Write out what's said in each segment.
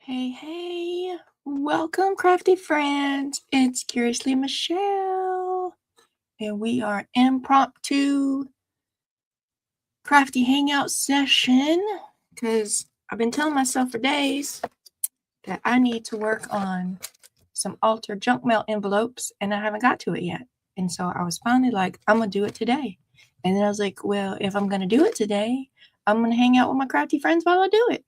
Hey, hey, welcome, crafty friends. It's Curiously Michelle, and we are impromptu crafty hangout session because I've been telling myself for days that I need to work on some altered junk mail envelopes, and I haven't got to it yet. And so I was finally like, I'm gonna do it today. And then I was like, well, if I'm gonna do it today, I'm gonna hang out with my crafty friends while I do it.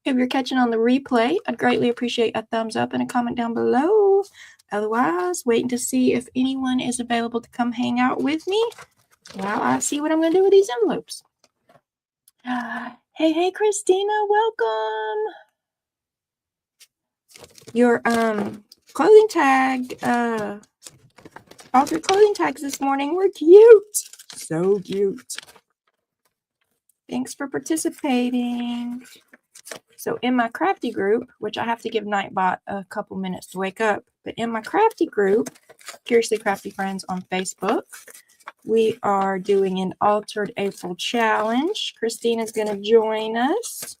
If you're catching on the replay, I'd greatly appreciate a thumbs up and a comment down below. Otherwise, waiting to see if anyone is available to come hang out with me while I see what I'm going to do with these envelopes. Hey, Christina, welcome. Your clothing tag, altered clothing tags this morning were cute. So cute. Thanks for participating. So in my crafty group, which I have to give Nightbot a couple minutes to wake up, but in my crafty group, Curiously Crafty Friends on Facebook, we are doing an altered April challenge. Christina's going to join us.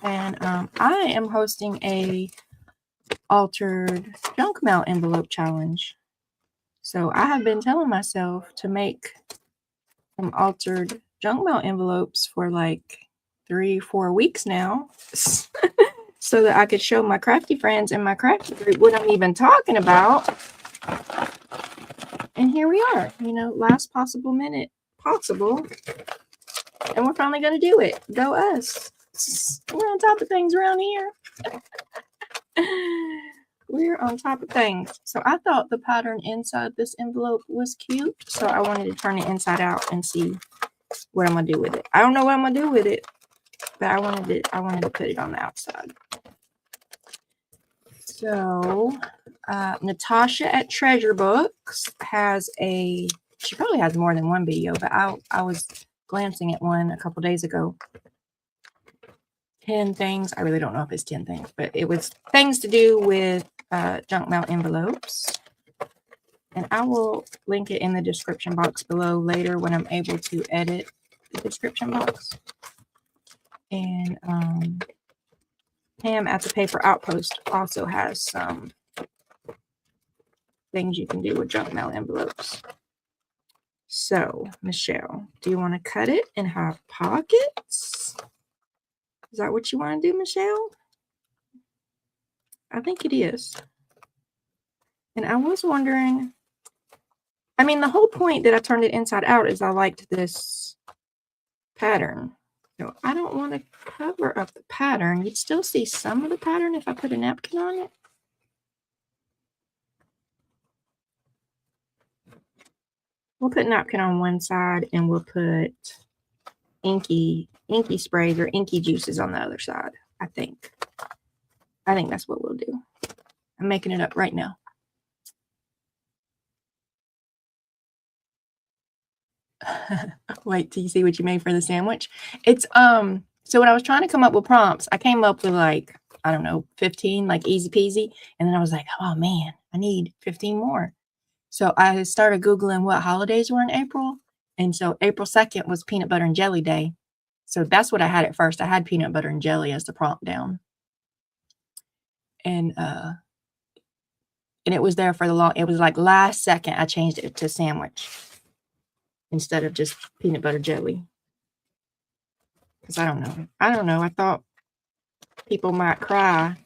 And I am hosting a altered junk mail envelope challenge. So I have been telling myself to make some altered junk mail envelopes for like 3-4 weeks now so that I could show my crafty friends in my crafty group what I'm even talking about. And here we are, last possible minute possible. And we're finally going to do it. Go us. We're on top of things around here. We're on top of things. So I thought the pattern inside this envelope was cute. So I wanted to turn it inside out and see what I'm going to do with it. I don't know what I'm going to do with it, but I wanted to put it on the outside. So Natasha at Treasure Books has she probably has more than one video, but I was glancing at one a couple days ago. 10 things. I really don't know if it's 10 things, but it was things to do with junk mail envelopes. And I will link it in the description box below later when I'm able to edit the description box. And Pam at the Paper Outpost also has some things you can do with junk mail envelopes. So, Michelle, do you want to cut it and have pockets? Is that what you want to do, Michelle? I think it is. And I was wondering, the whole point that I turned it inside out is I liked this pattern. So I don't want to cover up the pattern. You'd still see some of the pattern if I put a napkin on it. We'll put napkin on one side and we'll put inky sprays or inky juices on the other side. I think that's what we'll do. I'm making it up right now. Wait till you see what you made for the sandwich. It's so when I was trying to come up with prompts, I came up with like, I don't know, 15, like easy peasy. And then I was like, oh man, I need 15 more. So I started Googling what holidays were in April. And so April 2nd was peanut butter and jelly day. So that's what I had at first. I had peanut butter and jelly as the prompt down. And it was there for it was like last second I changed it to sandwich instead of just peanut butter jelly. Because I don't know. I thought people might cry.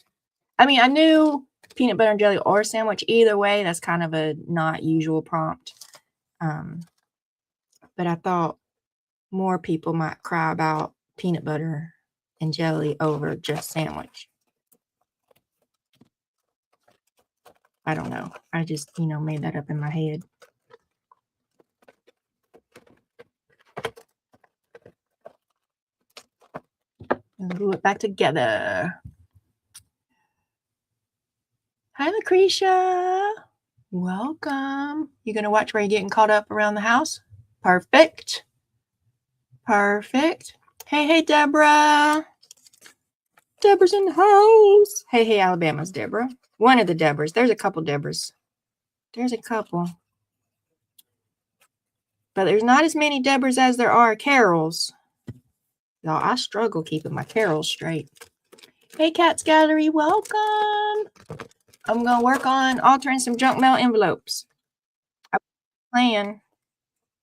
I knew peanut butter and jelly or sandwich. Either way, that's kind of a not usual prompt. But I thought more people might cry about peanut butter and jelly over just sandwich. I don't know. I just, made that up in my head. And glue it back together. Hi, Lucretia. Welcome. You going to watch where you're getting caught up around the house? Perfect. Hey, Deborah. Deborah's in the house. Hey, Alabama's Deborah. One of the Deborahs. There's a couple Deborahs. But there's not as many Deborahs as there are Carols. Y'all, I struggle keeping my carols straight. Hey, Cats Gallery, welcome. I'm going to work on altering some junk mail envelopes. I plan.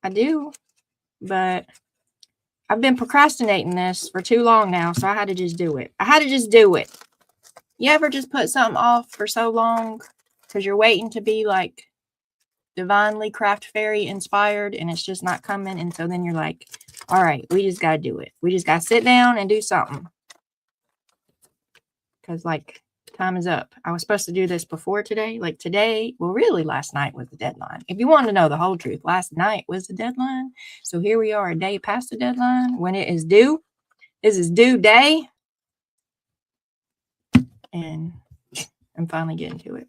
I do, but I've been procrastinating this for too long now, so I had to just do it. You ever just put something off for so long because you're waiting to be like divinely craft fairy inspired and it's just not coming, and so then you're like, all right, we just got to do it. We just got to sit down and do something. Because like time is up. I was supposed to do this before today. Like today, well, really last night was the deadline. If you want to know the whole truth, last night was the deadline. So here we are a day past the deadline when it is due. This is due day. And I'm finally getting to it.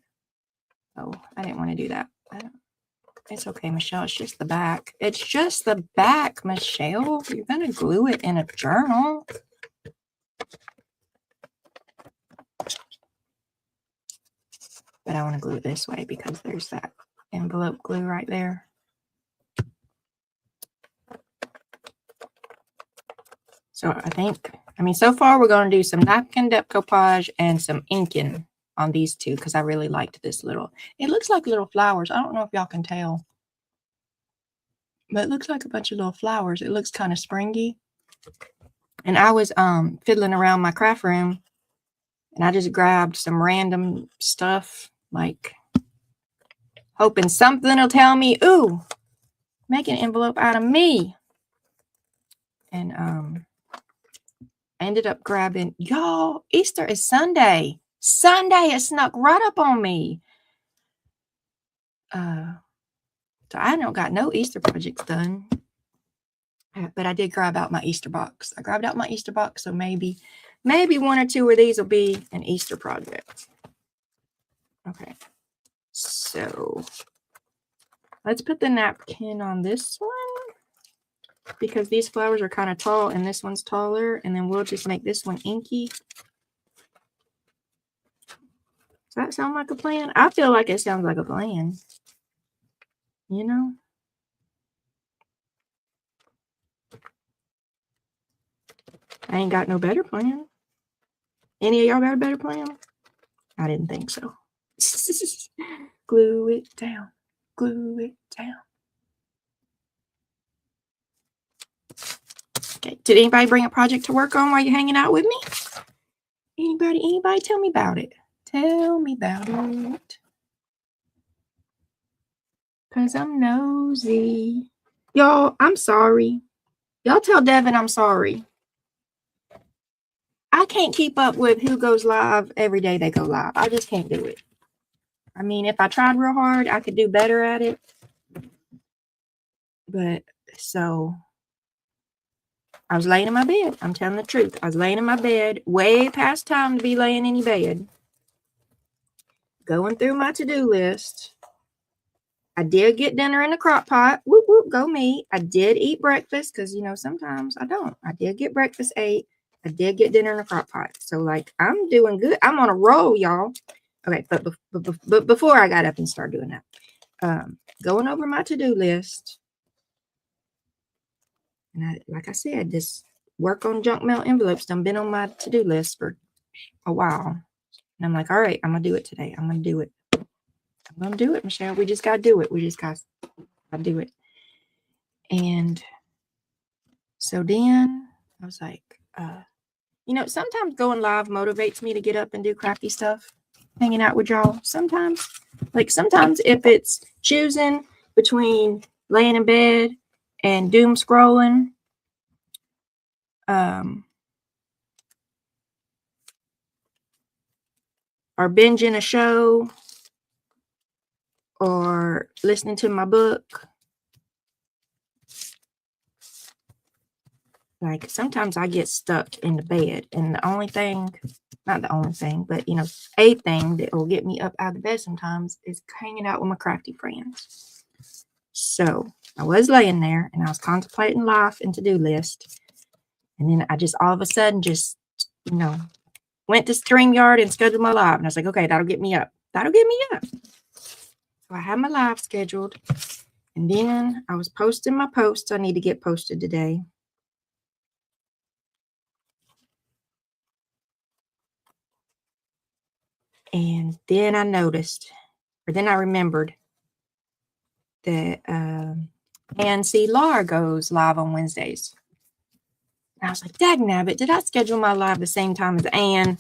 Oh, I didn't want to do that. It's okay, Michelle. It's just the back. It's just the back, Michelle. You're going to glue it in a journal. But I want to glue it this way because there's that envelope glue right there. So so far we're going to do some napkin decoupage and some inking on these two because I really liked this little. It looks like little flowers. I don't know if y'all can tell. But it looks like a bunch of little flowers. It looks kind of springy. And I was fiddling around my craft room and I just grabbed some random stuff, like hoping something will tell me, ooh, make an envelope out of me. And I ended up grabbing, y'all, Easter is Sunday. Sunday, it snuck right up on me. So I don't got no Easter projects done. But I did grab out my Easter box. I grabbed out my Easter box, so maybe one or two of these will be an Easter project. Okay. So let's put the napkin on this one because these flowers are kind of tall and this one's taller, and then we'll just make this one inky. Does that sound like a plan? I feel like it sounds like a plan. You know? I ain't got no better plan. Any of y'all got a better plan? I didn't think so. Glue it down. Glue it down. Okay. Did anybody bring a project to work on while you're hanging out with me? Anybody? Tell me about it. Tell me about it. Because I'm nosy. Y'all, I'm sorry. Y'all tell Devin I'm sorry. I can't keep up with who goes live every day they go live. I just can't do it. I mean, if I tried real hard, I could do better at it. But so I was laying in my bed. I'm telling the truth. I was laying in my bed, way past time to be laying in your bed. Going through my to-do list. I did get dinner in the crock pot. Whoop, whoop, go me. I did eat breakfast because, sometimes I don't. I did get breakfast ate. I did get dinner in the crock pot. So, like, I'm doing good. I'm on a roll, y'all. Okay, but before I got up and started doing that, going over my to-do list. And like I said, this work on junk mail envelopes done been on my to-do list for a while. And I'm like, all right, I'm going to do it today. I'm going to do it. I'm going to do it, Michelle. We just got to do it. We just got to do it. And so then I was like, sometimes going live motivates me to get up and do crafty stuff, hanging out with y'all. Sometimes if it's choosing between laying in bed and doom scrolling, or binging a show, or listening to my book. Like sometimes I get stuck in the bed, and the only thing, not the only thing, but a thing that will get me up out of the bed sometimes is hanging out with my crafty friends. So I was laying there and I was contemplating life and to-do list. And then I just all of a sudden just, went to StreamYard and scheduled my live. And I was like, okay, that'll get me up. That'll get me up. So I had my live scheduled. And then I was posting my posts I need to get posted today. And then I noticed, or then I remembered that Ann C. Laura goes live on Wednesdays. And I was like, dagnabbit, did I schedule my live the same time as Ann?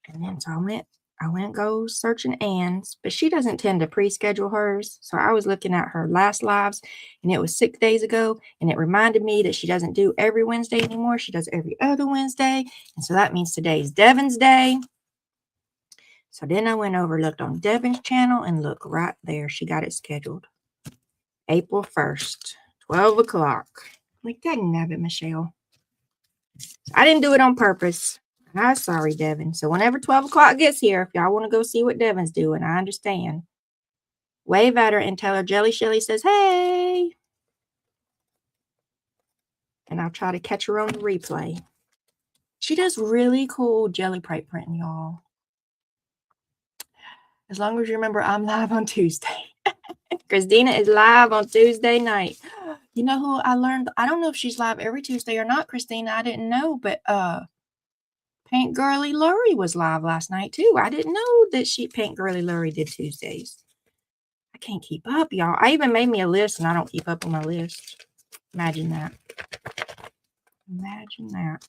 And then so I went go searching Ann's, but she doesn't tend to pre-schedule hers. So I was looking at her last lives, and it was 6 days ago, and it reminded me that she doesn't do every Wednesday anymore. She does every other Wednesday. And so that means today's Devin's day. So then I went over, looked on Devin's channel, and look right there. She got it scheduled. April 1st, 12 o'clock. I'm like, dagnabbit, Michelle. I didn't do it on purpose. I'm sorry, Devin. So whenever 12 o'clock gets here, if y'all want to go see what Devin's doing, I understand. Wave at her and tell her Jelly Shelly says, hey. And I'll try to catch her on the replay. She does really cool jelly plate printing, y'all. As long as you remember, I'm live on Tuesday. Christina is live on Tuesday night. You know who I learned? I don't know if she's live every Tuesday or not, Christina. I didn't know, but Paint Girly Lurie was live last night too. I didn't know that Paint Girly Lurie did Tuesdays. I can't keep up, y'all. I even made me a list and I don't keep up on my list. Imagine that. Imagine that.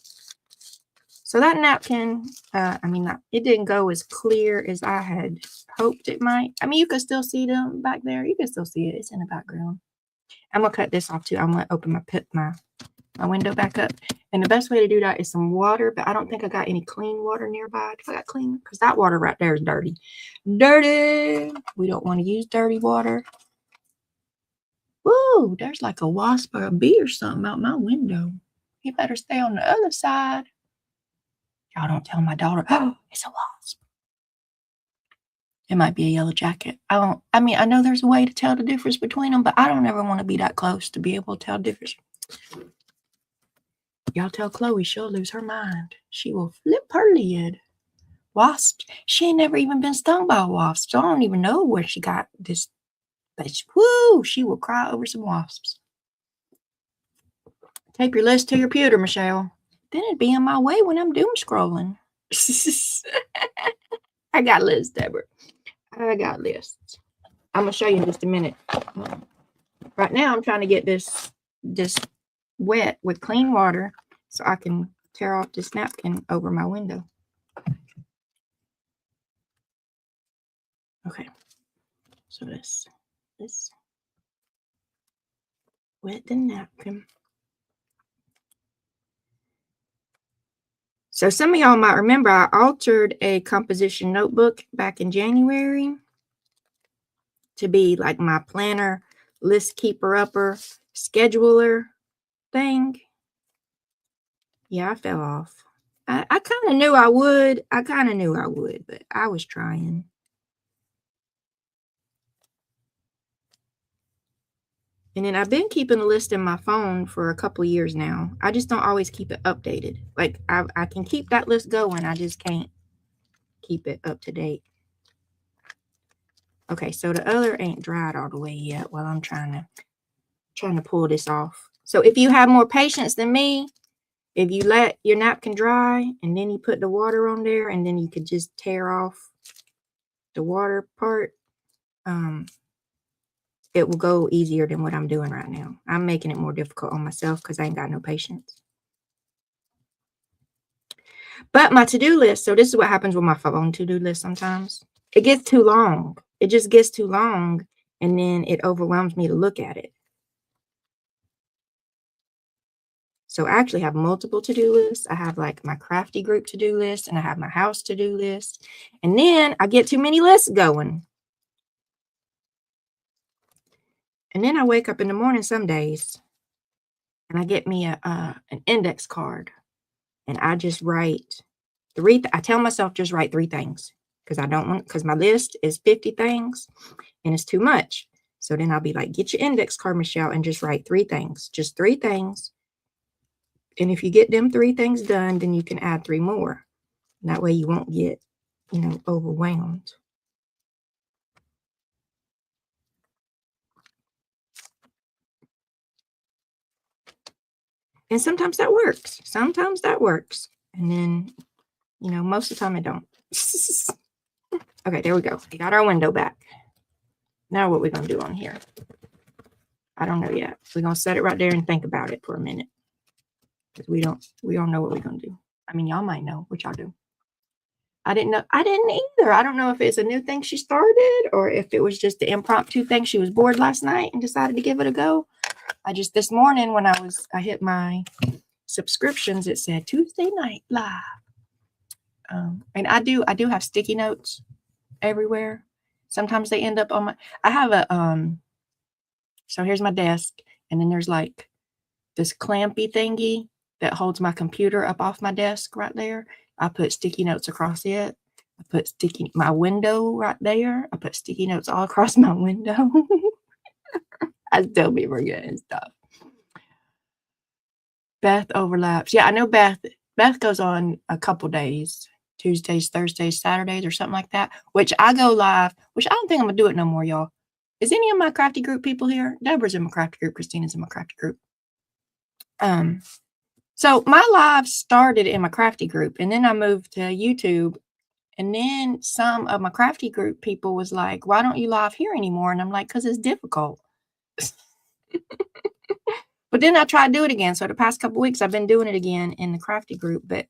So that napkin, it didn't go as clear as I had hoped it might. I mean, you could still see them back there. You can still see it. It's in the background. I'm going to cut this off too. I'm going to open my window back up. And the best way to do that is some water, but I don't think I got any clean water nearby. Do I got clean? Because that water right there is dirty. Dirty! We don't want to use dirty water. Woo! There's like a wasp or a bee or something out my window. You better stay on the other side. Y'all don't tell my daughter, oh, it's a wasp. It might be a yellow jacket. I know there's a way to tell the difference between them, but I don't ever want to be that close to be able to tell the difference. Y'all tell Chloe she'll lose her mind. She will flip her lid. Wasps. She ain't never even been stung by a wasp, so I don't even know where she got this. But she will cry over some wasps. Tape your list to your computer, Michelle. Then it'd be in my way when I'm doom scrolling. I got lists, Deborah. I got lists. I'm going to show you in just a minute. Right now, I'm trying to get this wet with clean water so I can tear off this napkin over my window. Okay. So this wet the napkin. So some of y'all might remember I altered a composition notebook back in January to be like my planner, list keeper upper, scheduler thing. Yeah, I fell off. I kind of knew I would. But I was trying. And then I've been keeping a list in my phone for a couple of years now. I just don't always keep it updated. Like I can keep that list going. I just can't keep it up to date. Okay, so the other ain't dried all the way yet while I'm trying to pull this off. So if you have more patience than me, if you let your napkin dry and then you put the water on there and then you could just tear off the water part, it will go easier than what I'm doing right now. I'm making it more difficult on myself because I ain't got no patience. But my to-do list, so this is what happens with my phone to-do list sometimes. It gets too long. It just gets too long, and then it overwhelms me to look at it. So I actually have multiple to-do lists. I have like my Crafty group to-do list, and I have my house to-do list. And then I get too many lists going. And then I wake up in the morning some days, and I get me an index card. And I just write I tell myself just write 3 things because my list is 50 things and it's too much. So then I'll be like, get your index card, Michelle, and just write 3 things, just 3 things. And if you get them 3 things done, then you can add 3 more. And that way you won't get, overwhelmed. And sometimes that works. And then, most of the time it don't. Okay, there we go. We got our window back. Now what we're going to do on here? I don't know yet. We're going to set it right there and think about it for a minute. Because we don't know what we're going to do. I mean, y'all might know what y'all do. I didn't know. I didn't either. I don't know if it's a new thing she started or if it was just the impromptu thing. She was bored last night and decided to give it a go. This morning when I hit my subscriptions, it said Tuesday night live. And I do have sticky notes everywhere. Sometimes they end up on my, I have a, so here's my desk. And then there's like this clampy thingy that holds my computer up off my desk right there. I put sticky notes across it. I put my window right there. I put sticky notes all across my window. I still be forgetting stuff. Beth overlaps. Yeah, I know Beth. Beth goes on a couple days. Tuesdays, Thursdays, Saturdays, or something like that. Which I go live. Which I don't think I'm going to do it no more, y'all. Is any of my Crafty group people here? Deborah's in my Crafty group. Christina's in my Crafty group. So my live started in my Crafty group. And then I moved to YouTube. And then some of my Crafty group people was like, why don't you live here anymore? And I'm like, because it's difficult. But then I tried to do it again. So the past couple weeks, I've been doing it again in the Crafty group. But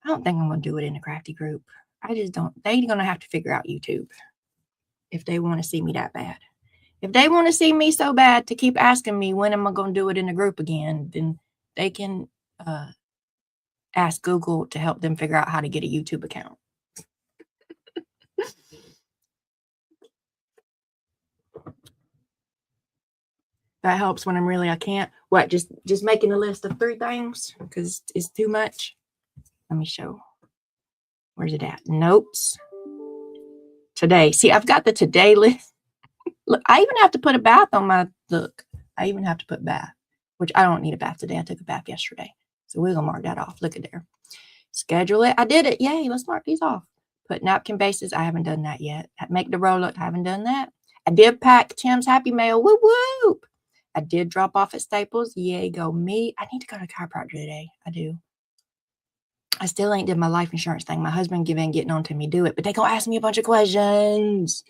I don't think I'm going to do it in the Crafty group. I just don't. They're going to have to figure out YouTube if they want to see me that bad. If they want to see me so bad to keep asking me when am I going to do it in the group again, then they can ask Google to help them figure out how to get a YouTube account. That helps when I can't. What, just making a list of 3 things because it's too much. Let me show. Where's it at? Notes. Today. See, I've got the today list. Look, I even have to put a bath on my look. I even have to put bath, which I don't need a bath today. I took a bath yesterday. So we're going to mark that off. Look at there. Schedule it. I did it. Yay. Let's mark these off. Put napkin bases. I haven't done that yet. Make the roll up. I haven't done that. I did pack Tim's Happy Mail. Whoop, whoop. I did drop off at Staples. Yay, go me. I need to go to chiropractor today. I do. I still ain't did my life insurance thing. My husband getting on to me do it, but they gonna ask me a bunch of questions.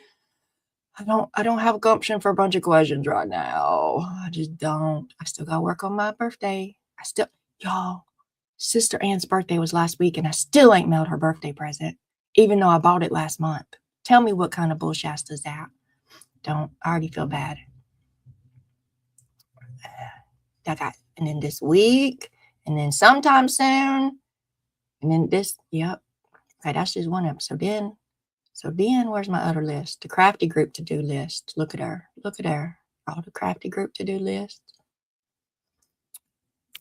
I don't have a gumption for a bunch of questions right now. I just don't. I still gotta work on my birthday. Y'all, Sister Ann's birthday was last week, and I still ain't mailed her birthday present, even though I bought it last month. Tell me what kind of bullshit is that? I already feel bad. And then this week, and then sometime soon, and then this, yep. Okay, that's just one episode. So then where's my other list? The Crafty group to-do list. Look at her. Look at her. All the Crafty group to-do list.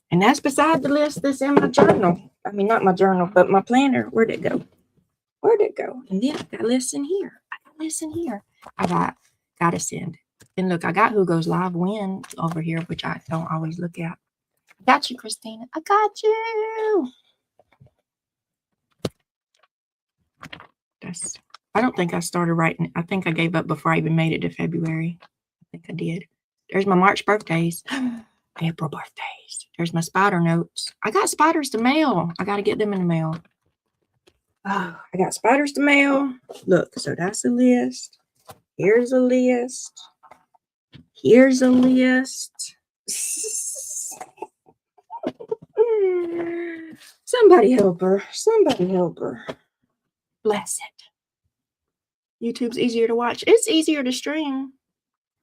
And that's beside the list that's in my journal. I mean, not my journal, but my planner. Where'd it go? Where'd it go? And then I got lists in here. I got to send. And look, I got Who Goes Live When over here, which I don't always look at. I got you, Christina. I got you. I don't think I started writing. I think I gave up before I even made it to February. I think I did. There's my March birthdays. April birthdays. There's my spider notes. I got spiders to mail. I got to get them in the mail. Oh, I got spiders to mail. Look, so that's a list. Here's a list. Here's a list. Somebody help her. Somebody help her. Bless it. YouTube's easier to watch. It's easier to stream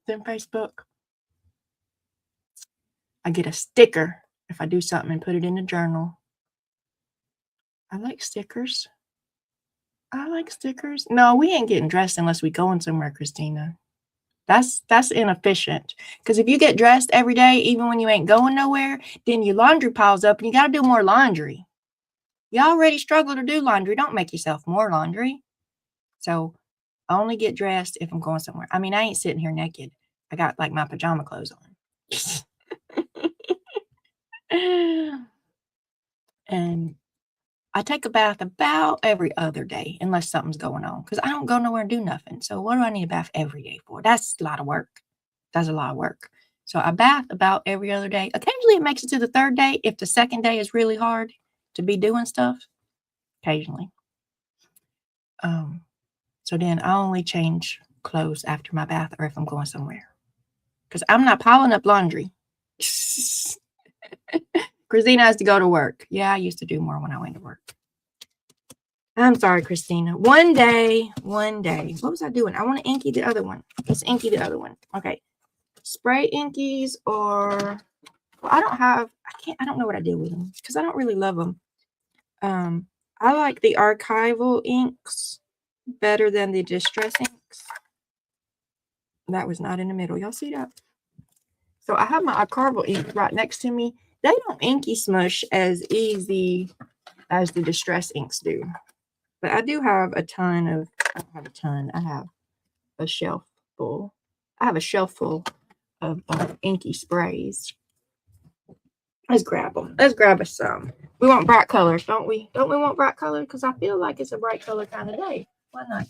than Facebook. I get a sticker if I do something and put it in the journal. I like stickers. No, we ain't getting dressed unless we going somewhere, Christina. That's inefficient. Because if you get dressed every day, even when you ain't going nowhere, then your laundry piles up and you got to do more laundry. You already struggle to do laundry. Don't make yourself more laundry. So I only get dressed if I'm going somewhere. I mean, I ain't sitting here naked. I got like my pajama clothes on. And I take a bath about every other day unless something's going on because I don't go nowhere and do nothing. So what do I need a bath every day for? That's a lot of work. That's a lot of work. So I bath about every other day. Occasionally it makes it to the 3rd day if the 2nd day is really hard to be doing stuff. Occasionally. So then I only change clothes after my bath or if I'm going somewhere. Because I'm not piling up laundry. Christina has to go to work. Yeah, I used to do more when I went to work. I'm sorry, Christina. One day. What was I doing? I want to inky the other one. Let's inky the other one. Okay. Spray inkies or... Well, I don't know what I did with them because I don't really love them. I like the archival inks better than the distress inks. That was not in the middle. Y'all see that? So I have my archival ink right next to me. They don't inky smush as easy as the distress inks do. But I do have a ton of, I don't have a ton, I have a shelf full. I have a shelf full of inky sprays. Let's grab them. Let's grab us some. We want bright colors, don't we? Don't we want bright colors? Because I feel like it's a bright color kind of day. Why not?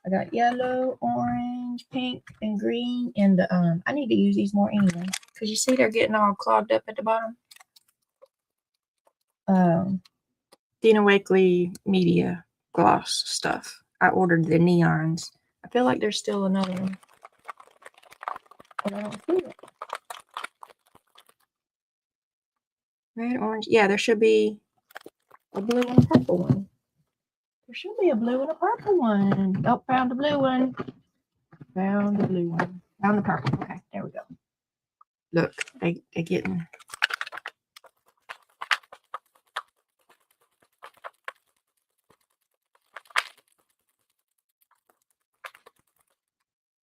I got yellow, orange, pink, and green. And I need to use these more anyway. Because you see they're getting all clogged up at the bottom. Dina Wakley Media gloss stuff. I ordered the neons. I feel like there's still another one. But I don't see it. Red, orange. Yeah, there should be a blue and a purple one. There should be a blue and a purple one. Oh, found the blue one. Found the blue one. Found the purple. Okay, there we go. Look, they're getting...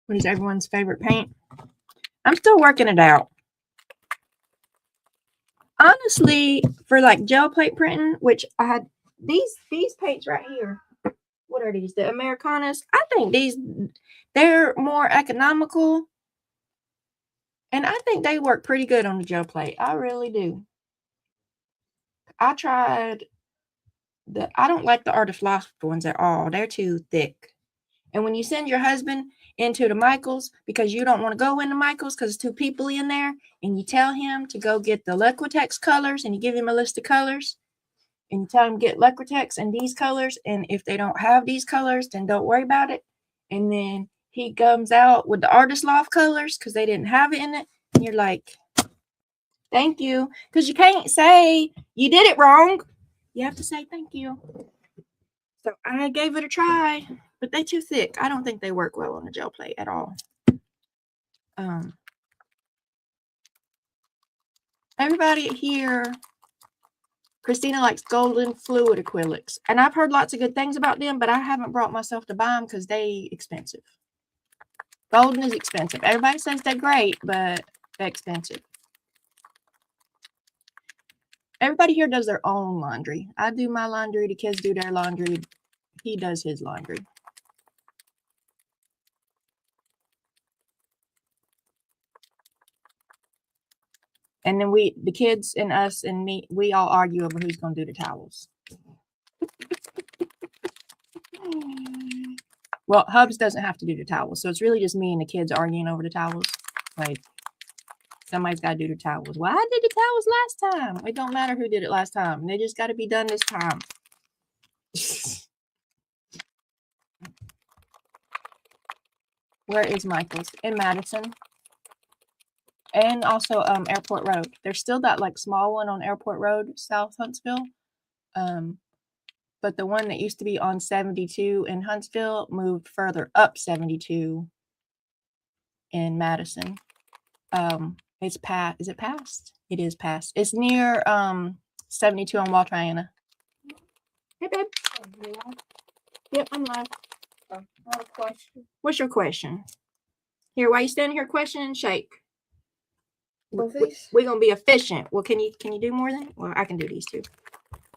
What is everyone's favorite paint? I'm still working it out. Honestly, for like gel plate printing, which I had these paints right here. What are these? The Americanas. I think they're more economical. And I think they work pretty good on the gel plate. I really do. I tried I don't like the Art of Life ones at all. They're too thick. And when you send your husband into the Michaels because you don't want to go into Michaels because there's 2 people in there, and you tell him to go get the Liquitex colors, and you give him a list of colors, and you tell him get Liquitex and these colors, and if they don't have these colors, then don't worry about it. And then he comes out with the Artist Loft colors because they didn't have it in it, and you're like, thank you, because you can't say you did it wrong. You have to say thank you. So I gave it a try, but they're too thick. I don't think they work well on the gel plate at all. Everybody here, Christina likes golden fluid acrylics, and I've heard lots of good things about them, but I haven't brought myself to buy them because they expensive. Golden is expensive. Everybody says they're great, but they're expensive. Everybody here does their own laundry. I do my laundry. The kids do their laundry. He does his laundry. And then the kids and us and me, we all argue over who's going to do the towels. Well, Hubs doesn't have to do the towels. So it's really just me and the kids arguing over the towels. Like, somebody's got to do the towels. Well, I did the towels last time. It don't matter who did it last time. They just got to be done this time. Where is Michael's? In Madison. And also Airport Road. There's still that like small one on Airport Road, South Huntsville. But the one that used to be on 72 in Huntsville moved further up 72 in Madison. It's past. Is it past? It is past. It's near 72 on Waltriana. Hey, babe. Yep, I'm live. I have a question. What's your question? Here, while you standing here, question and shake. We're gonna be efficient. Well, can you do more than? Well, I can do these two.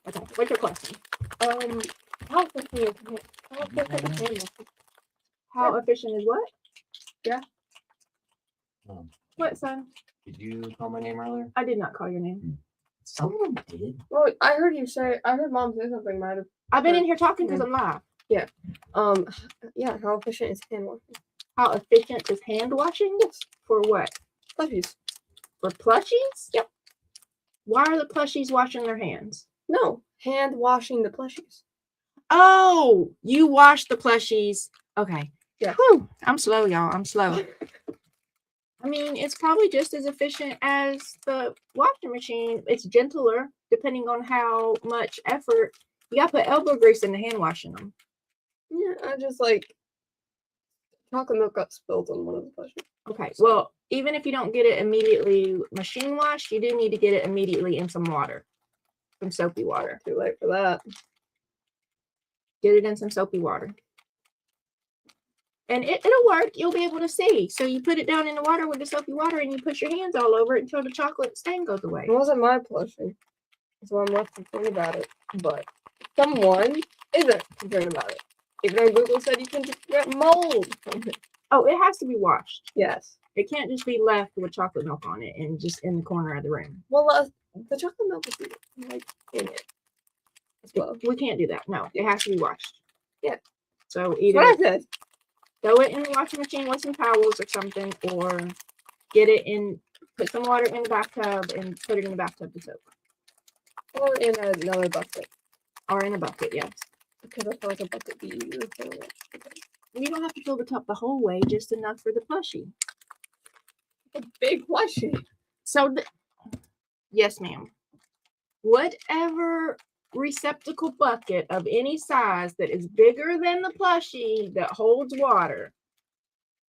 Okay. What's your question? How efficient is what? Yeah. What, son? Did you call my name earlier? I did not call your name. Someone did. Well, I heard Mom say something. Might have. I've been in here talking because I'm live. Yeah. Yeah. How efficient is hand washing? How efficient is hand washing? Yes. For what? Plushies. For plushies? Yep. Why are the plushies washing their hands? No, hand washing the plushies. Oh, you washed the plushies. Okay. Yeah. Whew, I'm slow, y'all. I'm slow. I mean, it's probably just as efficient as the washing machine. It's gentler, depending on how much effort. You got to put elbow grease in the hand washing them. Yeah, I just like chocolate milk got spilled on one of the plushies. Okay, well, even if you don't get it immediately machine washed, you do need to get it immediately in some water, some soapy water. Too late for that. Get it in some soapy water. And it'll work. You'll be able to see. So you put it down in the water with the soapy water and you push your hands all over it until the chocolate stain goes away. It wasn't my plushie, so I'm less concerned about it. But someone isn't concerned about it. Even though Google said you can just get mold from it. Oh, it has to be washed. Yes. It can't just be left with chocolate milk on it and just in the corner of the room. Well, the chocolate milk is like in it as well. We can't do that. No, it has to be washed. Yeah. So That's either what I said. throw it in the washing machine with some towels or something, or get it in, put some water in the bathtub and put it in the bathtub to soak. Or in another bucket. Or in a bucket, yes. Because I feel like a bucket be easier for it. You don't have to fill the cup the whole way, just enough for the plushie. A big plushie. So, yes, ma'am. Whatever receptacle bucket of any size that is bigger than the plushie that holds water,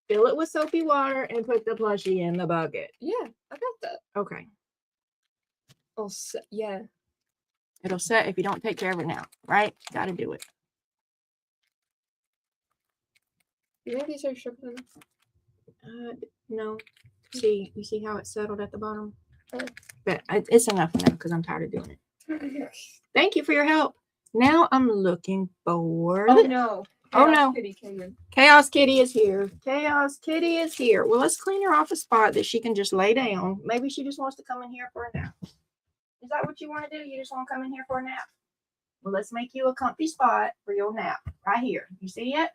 fill it with soapy water and put the plushie in the bucket. Yeah, I got that. Okay. Oh, yeah. It'll set if you don't take care of it now, right? Got to do it. You think these are sugar enough? No. See, you see how it's settled at the bottom? Oh. But it's enough now because I'm tired of doing it. Thank you for your help. Now I'm looking for. Oh no. Oh, no. Kitty came in. Chaos Kitty is here. Chaos Kitty is here. Well, let's clean her off a spot that she can just lay down. Maybe she just wants to come in here for a nap. Is that what you want to do? You just want to come in here for a nap? Well, let's make you a comfy spot for your nap right here. You see it?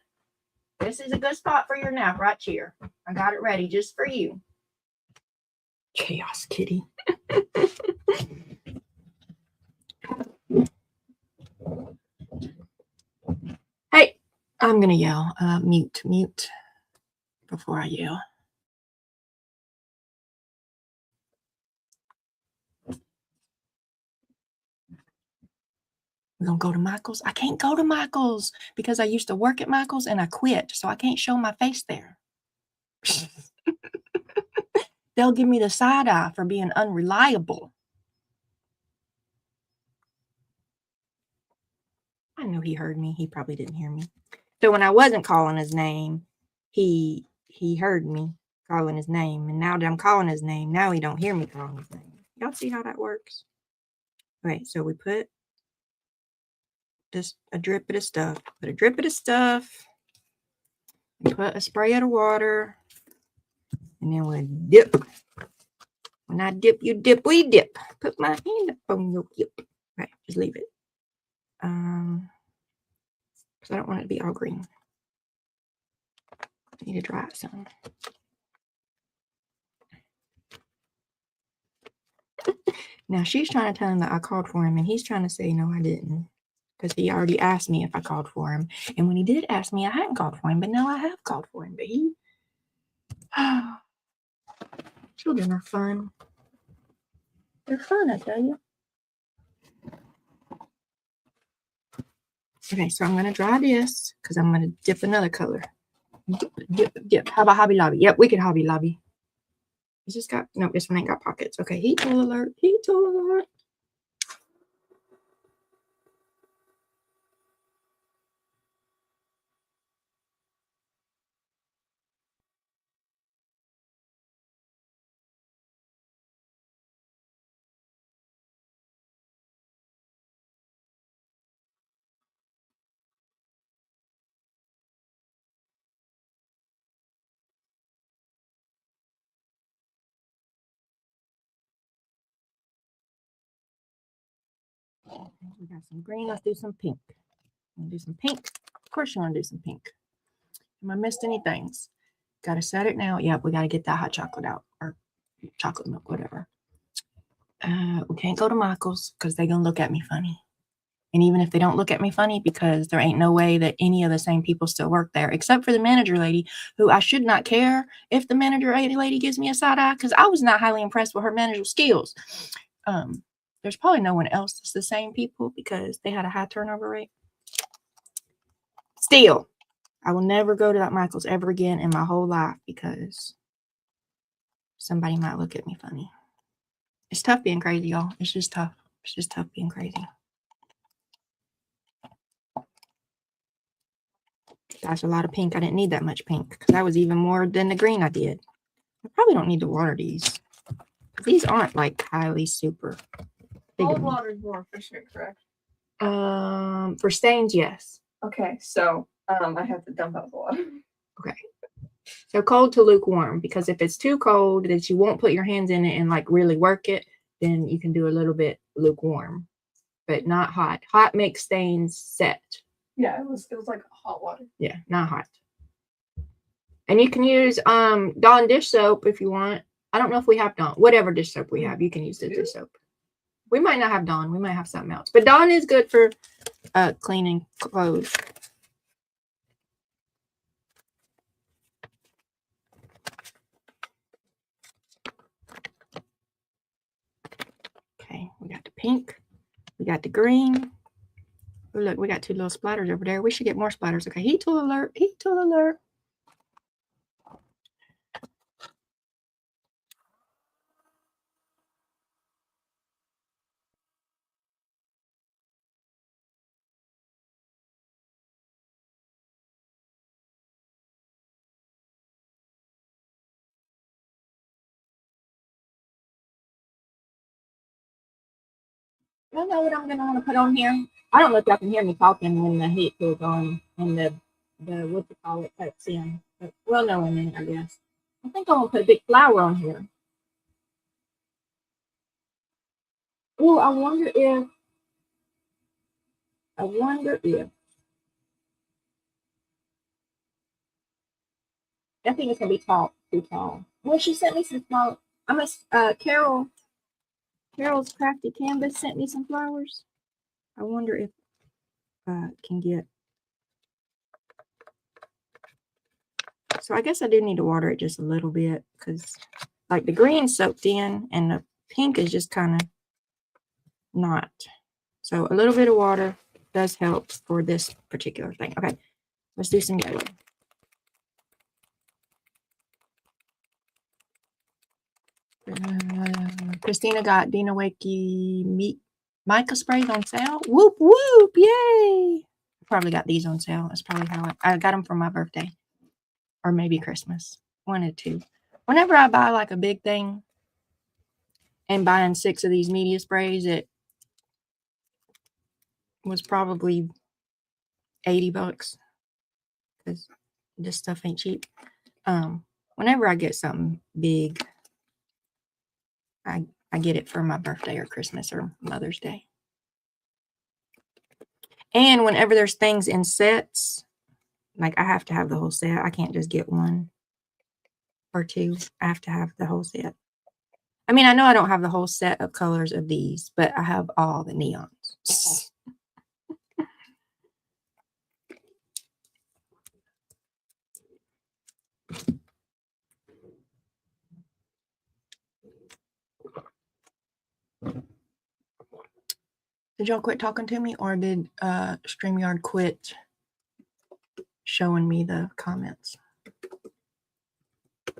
This is a good spot for your nap right here. I got it ready just for you. Chaos Kitty. Hey, I'm going to yell. Mute before I yell. We're going to go to Michael's. I can't go to Michael's because I used to work at Michael's and I quit. So I can't show my face there. They'll give me the side eye for being unreliable. I know he heard me. He probably didn't hear me. So when I wasn't calling his name, he heard me calling his name. And now that I'm calling his name, now he don't hear me calling his name. Y'all see how that works? Okay, so we put just a drip of the stuff. Put a drip of the stuff. And put a spray of the water. And then we'll dip. When I dip, you dip, we dip. Put my hand up on your hip. Right, just leave it. Because I don't want it to be all green. I need to dry it some. Now she's trying to tell him that I called for him, and he's trying to say, no, I didn't. Because he already asked me if I called for him. And when he did ask me, I hadn't called for him, but now I have called for him. But he... Children are fun. They're fun, I tell you. Okay, so I'm going to dry this because I'm going to dip another color. Dip. How about Hobby Lobby? Yep, we can Hobby Lobby. It's just got... No, this one ain't got pockets. Okay, heat tool alert. Heat tool alert. We got some green. Let's do some pink. I'm gonna do some pink. Of course, you want to do some pink. Am I missed any things? Got to set it now. Yep, we got to get that hot chocolate out, or chocolate milk, whatever. We can't go to Michael's because they're gonna look at me funny. And even if they don't look at me funny, because there ain't no way that any of the same people still work there, except for the manager lady, who I should not care if the manager lady gives me a side eye, because I was not highly impressed with her managerial skills. There's probably no one else that's the same people because they had a high turnover rate. Still, I will never go to that Michael's ever again in my whole life because somebody might look at me funny. It's tough being crazy, y'all. It's just tough. It's just tough being crazy. That's a lot of pink. I didn't need that much pink because that was even more than the green I did. I probably don't need to water these. These aren't like highly super. Cold water is more efficient, correct? For stains, yes. Okay, so I have to dump out the water. Okay. So cold to lukewarm, because if it's too cold that you won't put your hands in it and like really work it, then you can do a little bit lukewarm, but not hot. Hot makes stains set. Yeah, it was like hot water. Yeah, not hot. And you can use Dawn dish soap if you want. I don't know if we have Dawn. Whatever dish soap we have, you can use the dish soap. We might not have Dawn. We might have something else. But Dawn is good for cleaning clothes. Okay, we got the pink. We got the green. Oh, look, we got 2 little splatters over there. We should get more splatters. Okay, heat tool alert. Heat tool alert. I don't know what I'm gonna want to put on here. I don't know if y'all can hear me talking when the heat tool's on and the what you call it cuts in. But we'll know in a minute, I guess. I think I'm gonna put a big flower on here. Oh, I wonder if I think it's gonna be too tall. Well, she sent me some small. Carol's Crafty Canvas sent me some flowers. I wonder if I can get. So I guess I do need to water it just a little bit because like the green's soaked in and the pink is just kind of not. So a little bit of water does help for this particular thing. Okay, let's do some yellow. Christina got Dina Wakey Mica sprays on sale. Whoop whoop! Yay! Probably got these on sale. That's probably how I got them for my birthday, or maybe Christmas. One or two. Whenever I buy like a big thing, and buying 6 of these media sprays, it was probably $80 because this stuff ain't cheap. Whenever I get something big, I get it for my birthday or Christmas or Mother's Day. And whenever there's things in sets, like I have to have the whole set. I can't just get 1 or 2. I have to have the whole set. I mean, I know I don't have the whole set of colors of these, but I have all the neons. Did y'all quit talking to me, or did StreamYard quit showing me the comments? I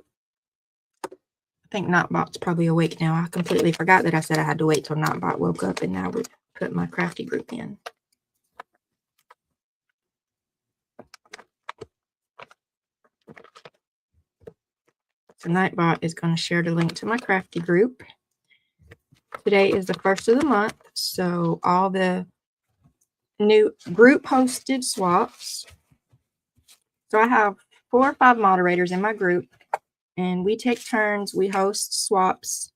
think Notbot's probably awake now. I completely forgot that I said I had to wait till Notbot woke up, and now we put my Crafty group in. So Nightbot is going to share the link to my Crafty group. Today is the 1st of the month, so all the new group hosted swaps. So I have 4 or 5 moderators in my group, and we take turns. We host swaps,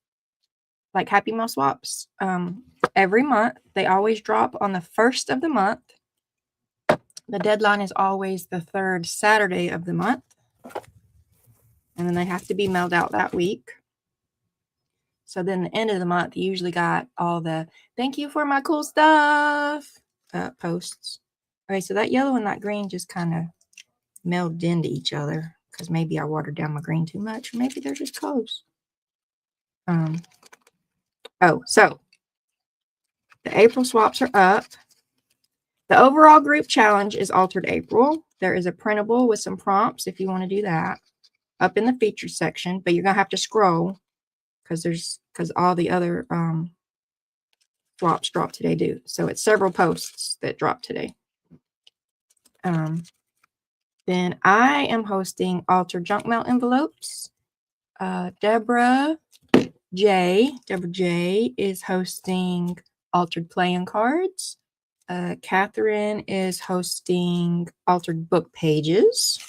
like Happy Meal swaps, every month. They always drop on the 1st of the month. The deadline is always the 3rd Saturday of the month, and then they have to be mailed out that week. So then the end of the month, you usually got all the thank you for my cool stuff posts. Okay, so that yellow and that green just kind of melded into each other because maybe I watered down my green too much. Or maybe they're just close. Oh, so the April swaps are up. The overall group challenge is Altered April. There is a printable with some prompts if you want to do that up in the features section, but you're gonna have to scroll because all the other swaps drop today do. So it's several posts that drop today. Then I am hosting Altered Junk Mail envelopes. Deborah J is hosting Altered Playing Cards. Catherine is hosting Altered Book Pages.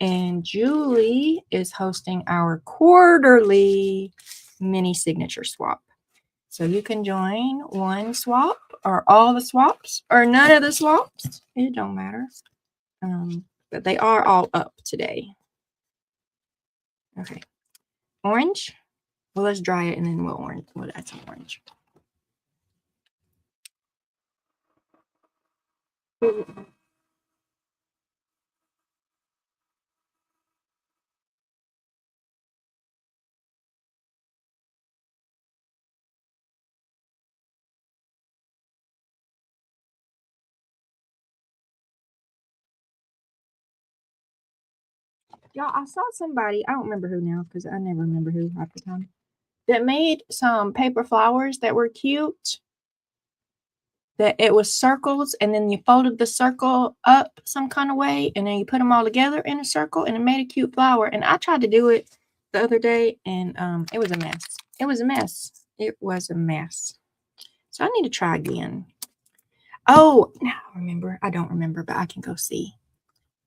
And Julie is hosting our quarterly mini signature swap. So you can join one swap or all the swaps or none of the swaps. It don't matter. But they are all up today. Okay. Orange. Well, let's dry it and then we'll add some orange. Y'all, I saw somebody, I don't remember who now because I never remember who half the time, that made some paper flowers that were cute. That it was circles and then you folded the circle up some kind of way and then you put them all together in a circle and it made a cute flower. And I tried to do it the other day and it was a mess. It was a mess. It was a mess. So I need to try again. Oh, now I remember. I don't remember, but I can go see.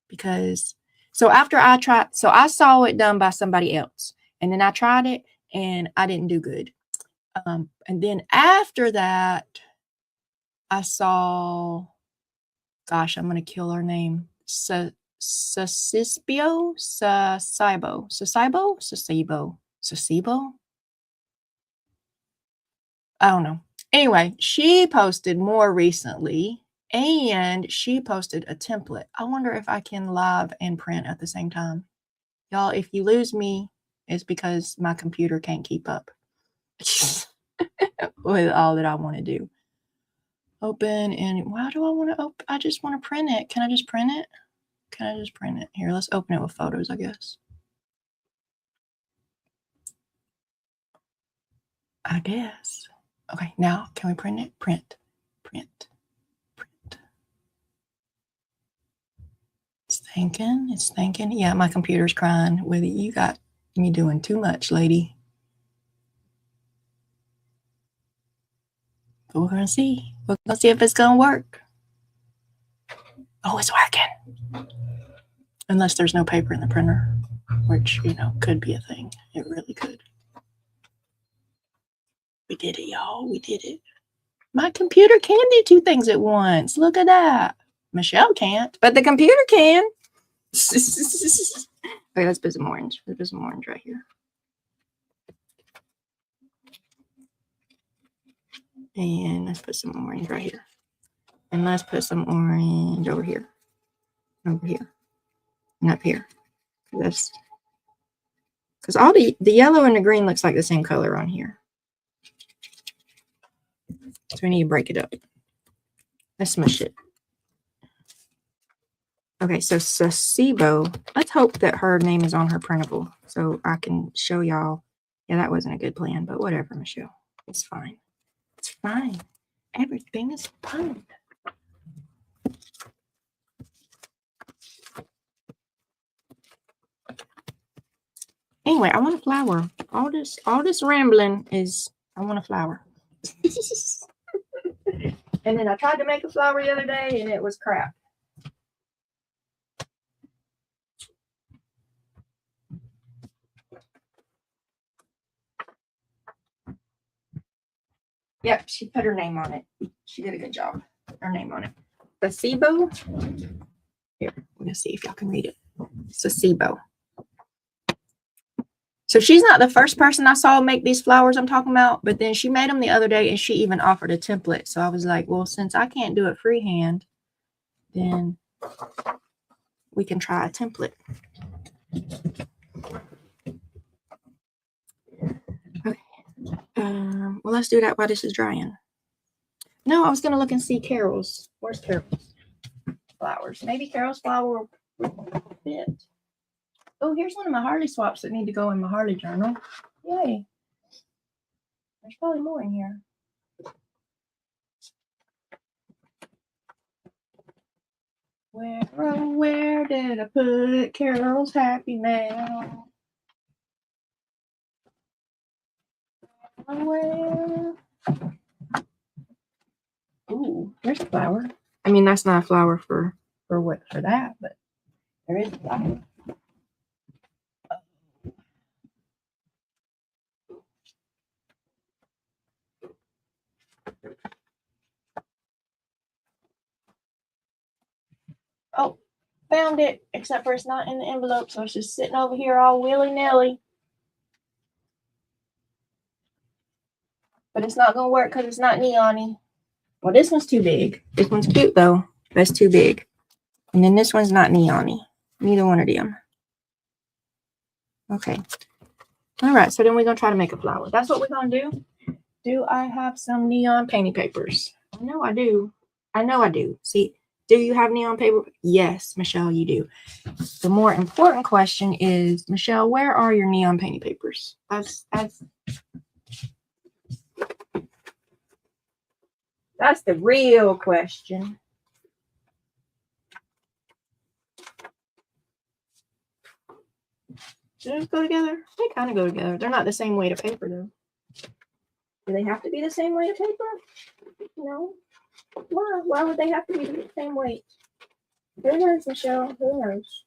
Because so after I tried, so I saw it done by somebody else and then I tried it and I didn't do good. And then after that, I saw, gosh, I'm going to kill her name. Sasibo? I don't know. Anyway, she posted more recently and she posted a template. I wonder if I can live and print at the same time. Y'all, if you lose me, it's because my computer can't keep up with all that I want to do. Open, and why do I want to open? I just want to print it. Can I just print it? Can I just print it? Here, let's open it with photos, I guess. Okay, now can we print it? Print. It's thinking. Yeah, my computer's crying with it. You got me doing too much, lady. But we're gonna see. We're gonna see if it's gonna work. Oh, it's working. Unless there's no paper in the printer, which, could be a thing. It really could. We did it, y'all. We did it. My computer can do two things at once. Look at that. Michelle can't, but the computer can. Okay, let's put some orange. Let's put some orange right here. And let's put some orange right here. And let's put some orange over here. And up here. That's because all the yellow and the green looks like the same color on here. So we need to break it up. Let's smush it. Okay, so Sasibo, let's hope that her name is on her printable so I can show y'all. Yeah, that wasn't a good plan, but whatever, Michelle. It's fine. It's fine. Everything is fine. Anyway, I want a flower. All this rambling is, I want a flower. And then I tried to make a flower the other day and it was crap. Yep, she put her name on it. She did a good job. Her name on it. Sasibo. Here, we're gonna see if y'all can read it. Sasibo. So she's not the first person I saw make these flowers I'm talking about, but then she made them the other day and she even offered a template. So I was like, well, since I can't do it freehand, then we can try a template. Okay. Well, let's do that while this is drying. No, I was going to look and see Carol's. Where's Carol's flowers? Maybe Carol's flower will fit. Oh, here's one of my Harley swaps that need to go in my Harley journal. Yay. There's probably more in here. Where did I put Carol's happy mail? Where? Ooh, there's a flower. I mean, that's not a flower for that, but there is a flower. Oh, found it, except for it's not in the envelope, so it's just sitting over here all willy-nilly. But it's not gonna work because it's not neon-y. Well, this one's too big. This one's cute though. That's too big. And then this one's not neon-y. Neither one of them. Okay. All right, so then we're gonna try to make a flower. That's what we're gonna do. Do I have some neon painting papers? I know I do. I know I do. See, do you have neon paper? Yes, Michelle, you do. The more important question is, Michelle, where are your neon painting papers? That's the real question. Do those go together? They kind of go together. They're not the same weight of paper, though. Do they have to be the same weight of paper? No. Why? Why would they have to be the same weight? Who knows, Michelle? Who knows?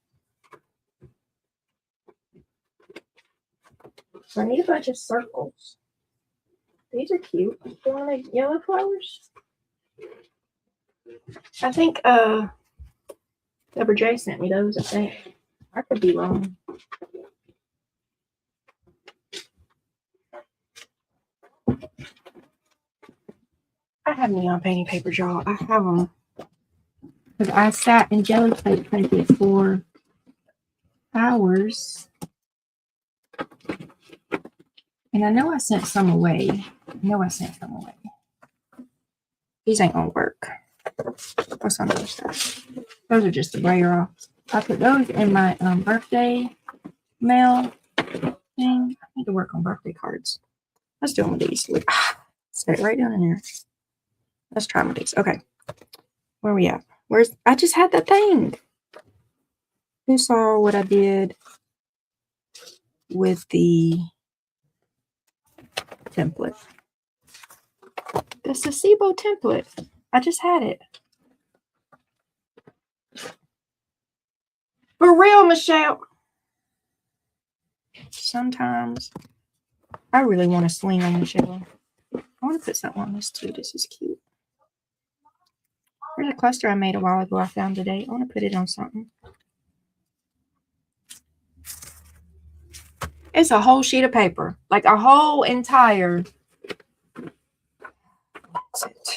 So I need a bunch of circles. These are cute. Do you want to make yellow flowers? I think Deborah J sent me those, I think. I could be wrong. I have neon painting paper, y'all. I have them. Because I sat and jelly plate painted for hours. And I know I sent some away. These ain't gonna work. What's on those stuff? Those are just the brayer off. I put those in my birthday mail thing. I need to work on birthday cards. Let's do them with these. Set it right down in there. Let's try them with these. Okay. Where are we at? I just had that thing. Who saw what I did with the template? The Sasebo template. I just had it. For real, Michelle. Sometimes I really want to swing on Michelle. I want to put something on this too. This is cute. There's a cluster I made a while ago I found today. I want to put it on something. It's a whole sheet of paper. Like a whole entire. That's it.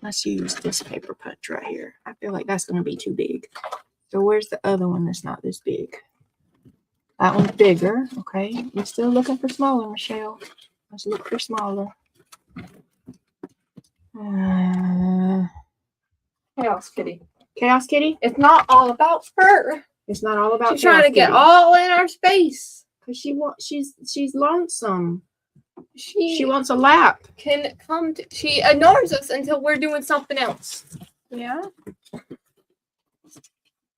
Let's use this paper punch right here. I feel like that's going to be too big. So where's the other one that's not this big? That one's bigger. Okay. We're still looking for smaller, Michelle. Let's look for smaller. Chaos Kitty. Chaos Kitty? It's not all about her. It's not all about She's trying to get all in our space. Because she's lonesome. She wants a lap. Can come to, she ignores us until we're doing something else. Yeah.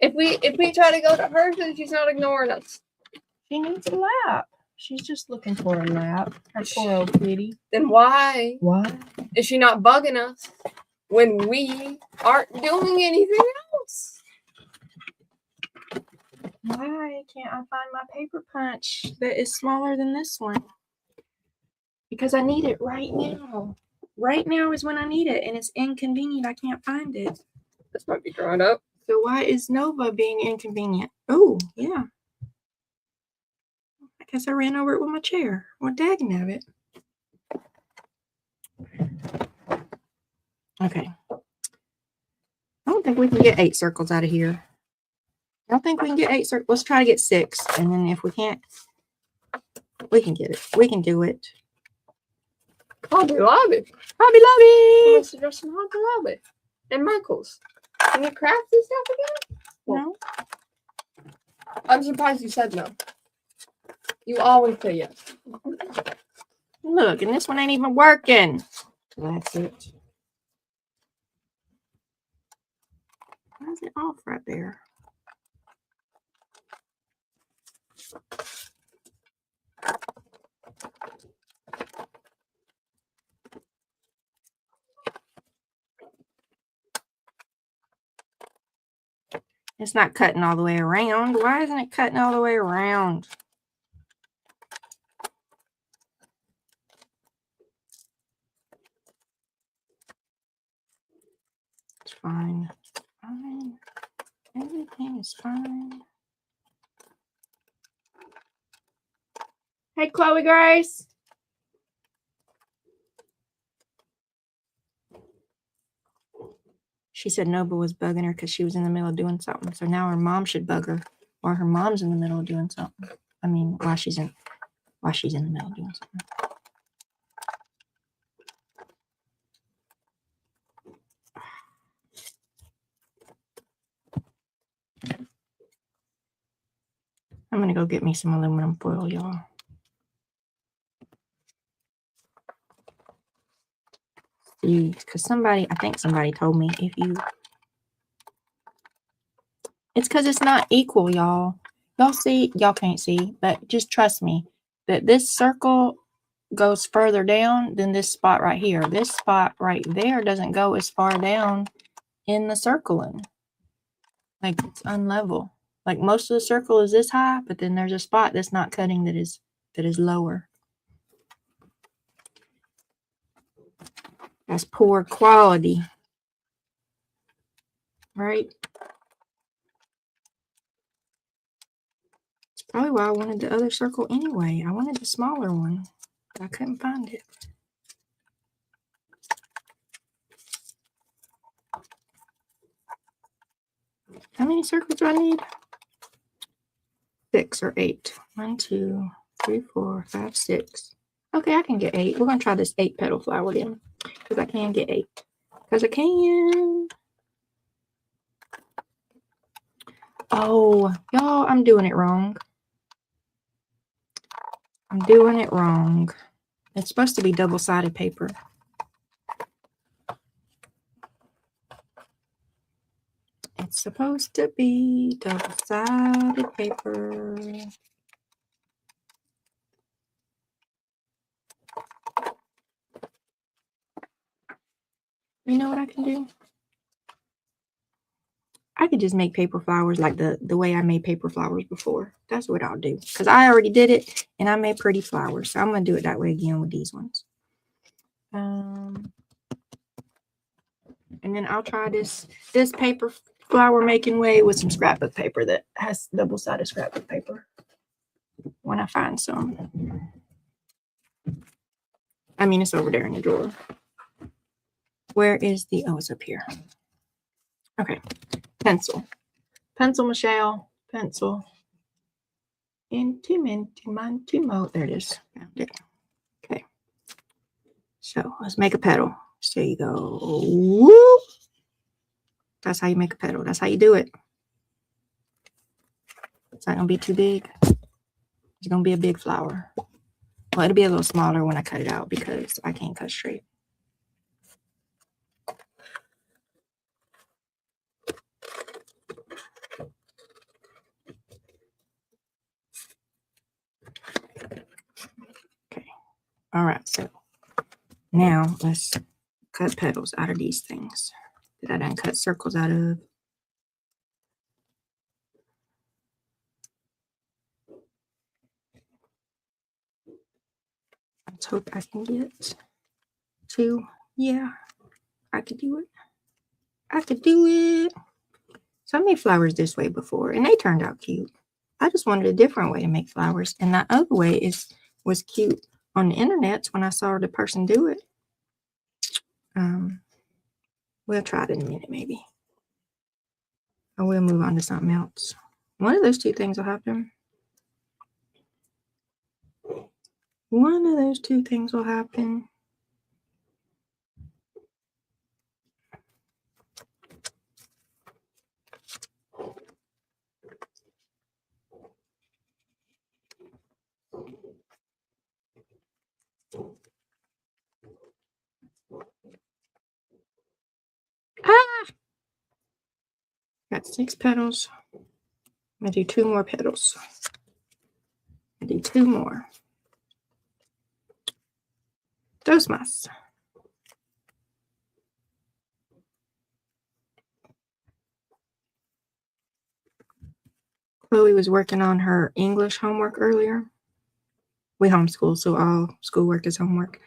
If we try to go to her, then she's not ignoring us. She needs a lap. She's just looking for a lap. Her poor old kitty. Then why Why is she not bugging us when we aren't doing anything else? Why can't I find my paper punch that is smaller than this one? Because I need it right now. Right now is when I need it, and it's inconvenient. I can't find it. This might be drawn up. So why is Nova being inconvenient? Oh, yeah. I guess I ran over it with my chair. Well, dagnabbit. Okay. I don't think we can get 8 circles out of here. I don't think we can get 8 circles. Let's try to get 6. And then if we can't, we can get it. We can do it. Hobby Lobby. Hobby Lobby! Let's suggest some Hobby Lobby. And Michael's. Can you craft this stuff again? No. I'm surprised you said no. You always say yes. Look, and this one ain't even working. That's it. Why is it off right there? It's not cutting all the way around. Why isn't it cutting all the way around? It's fine. Fine. Everything is fine. Hey, Chloe Grace. She said Nova was bugging her because she was in the middle of doing something. So now her mom should bug her, or her mom's in the middle of doing something. I mean, while she's in the middle of doing something. I'm gonna go get me some aluminum foil, y'all. Because I think somebody told me it's because it's not equal, y'all. Y'all can't see, but just trust me that this circle goes further down than this spot right here. This spot right there doesn't go as far down in the circling. Like, it's unlevel. Like, most of the circle is this high, but then there's a spot that's not cutting that is lower. That's poor quality. Right? It's probably why I wanted the other circle anyway. I wanted the smaller one, but I couldn't find it. How many circles do I need? 6 or 8. 1, 2, 3, 4, 5, 6. Okay, I can get 8. We're going to try this 8 petal flower then. Because I can get 8. Because I can. Oh, y'all, I'm doing it wrong. I'm doing it wrong. It's supposed to be double-sided paper. It's supposed to be double-sided paper. You know what I can do? I could just make paper flowers like the way I made paper flowers before. That's what I'll do. Because I already did it and I made pretty flowers. So I'm going to do it that way again with these ones. And then I'll try this paper flower making way with some scrapbook paper that has double-sided scrapbook paper when I find some. I mean, it's over there in the drawer. Where is the, oh, it's up here. Okay, pencil. Pencil, Michelle, pencil. Intimo. There it is. Found it. Okay. So let's make a petal. So you go. Whoop. That's how you make a petal. That's how you do it. It's not gonna be too big. It's gonna be a big flower. Well, it'll be a little smaller when I cut it out because I can't cut straight. Okay. All right. So now let's cut petals out of these things that I done cut circles out of. Let's hope I can get 2. Yeah, I could do it. I could do it. So I made flowers this way before, and they turned out cute. I just wanted a different way to make flowers, and that other way was cute on the internet when I saw the person do it. We'll try it in a minute, maybe. Or we'll move on to something else. One of those two things will happen. One of those two things will happen. Ah! Got 6 petals. I'm going to do 2 more petals. I do 2 more. Dos más. Chloe was working on her English homework earlier. We homeschool, so all schoolwork is homework.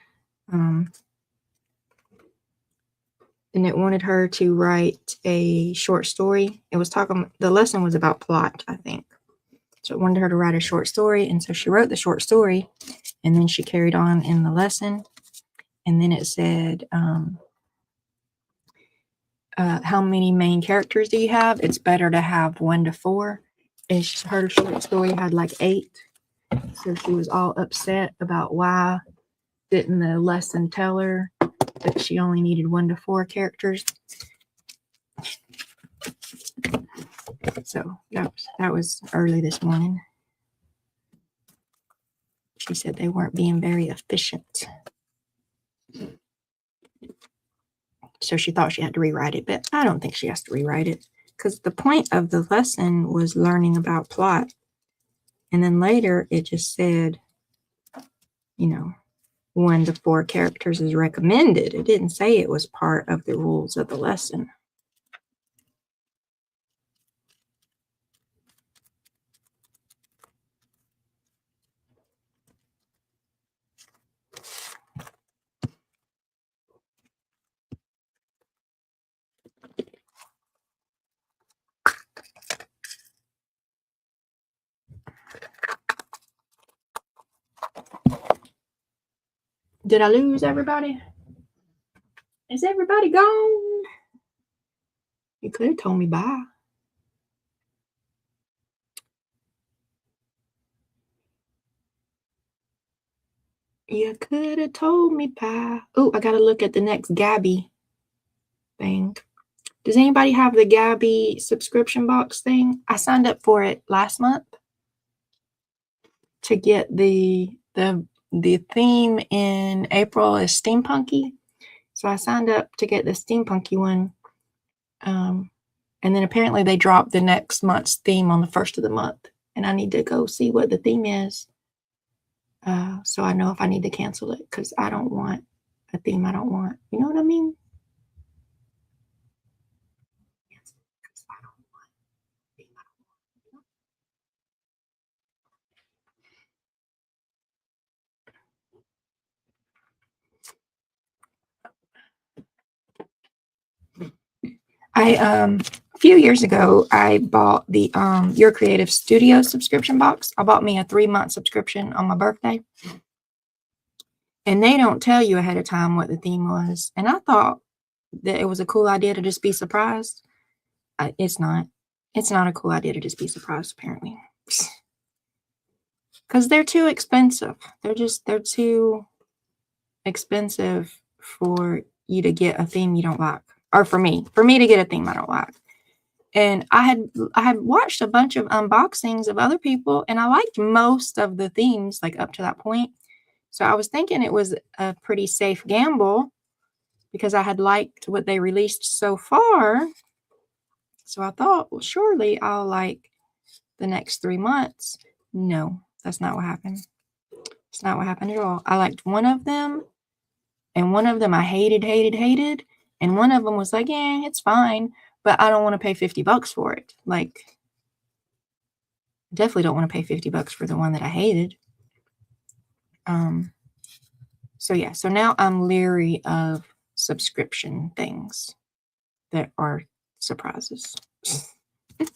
And it wanted her to write a short story. It was the lesson was about plot, I think. So it wanted her to write a short story. And so she wrote the short story, and then she carried on in the lesson. And then it said, how many main characters do you have? It's better to have 1 to 4. And her short story had like 8. So she was all upset about why didn't the lesson tell her that she only needed 1 to 4 characters. So that was early this morning. She said they weren't being very efficient. So she thought she had to rewrite it, but I don't think she has to rewrite it, because the point of the lesson was learning about plot. And then later it just said, 1 to 4 characters is recommended. It didn't say it was part of the rules of the lesson. Did I lose everybody? Is everybody gone? You could have told me bye. You could have told me bye. Oh, I got to look at the next Gabby thing. Does anybody have the Gabby subscription box thing? I signed up for it last month to get the theme in April is steampunky. So I signed up to get the steampunky one. And then apparently they dropped the next month's theme on the 1st of the month. And I need to go see what the theme is. So I know if I need to cancel it, because I don't want a theme I don't want. You know what I mean? A few years ago, I bought the Your Creative Studio subscription box. I bought me a 3-month subscription on my birthday. And they don't tell you ahead of time what the theme was. And I thought that it was a cool idea to just be surprised. It's not. It's not a cool idea to just be surprised, apparently. Because they're too expensive. They're too expensive for you to get a theme you don't like. Or for me to get a theme I don't like. And I had watched a bunch of unboxings of other people, and I liked most of the themes, like up to that point. So I was thinking it was a pretty safe gamble, because I had liked what they released so far. So I thought, well, surely I'll like the next 3 months. No, that's not what happened. It's not what happened at all. I liked one of them, and one of them I hated. And one of them was like, yeah, it's fine, but I don't want to pay $50 for it. Like, I definitely don't want to pay $50 for the one that I hated. So yeah, so now I'm leery of subscription things that are surprises.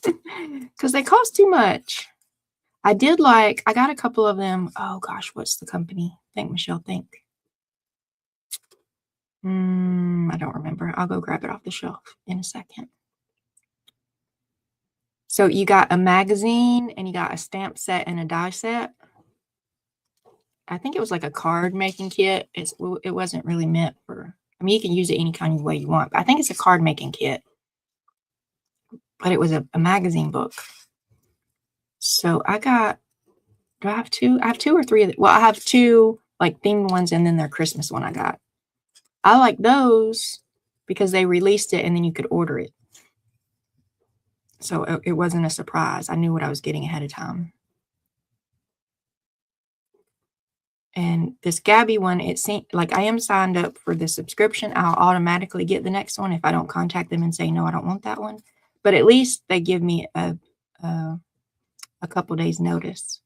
Because they cost too much. I got a couple of them. Oh gosh, what's the company? Think, Michelle, think. I don't remember. I'll go grab it off the shelf in a second. So you got a magazine and you got a stamp set and a die set. I think it was like a card making kit. It wasn't really meant for, I mean, you can use it any kind of way you want, but I think it's a card making kit. But it was a magazine book. So I got, do I have two? I have two or three of them. Well, I have two like themed ones and then their Christmas one I got. I like those because they released it and then you could order it. So it wasn't a surprise. I knew what I was getting ahead of time. And this Gabby one, it seemed like I am signed up for the subscription. I'll automatically get the next one if I don't contact them and say, no, I don't want that one. But at least they give me a couple days notice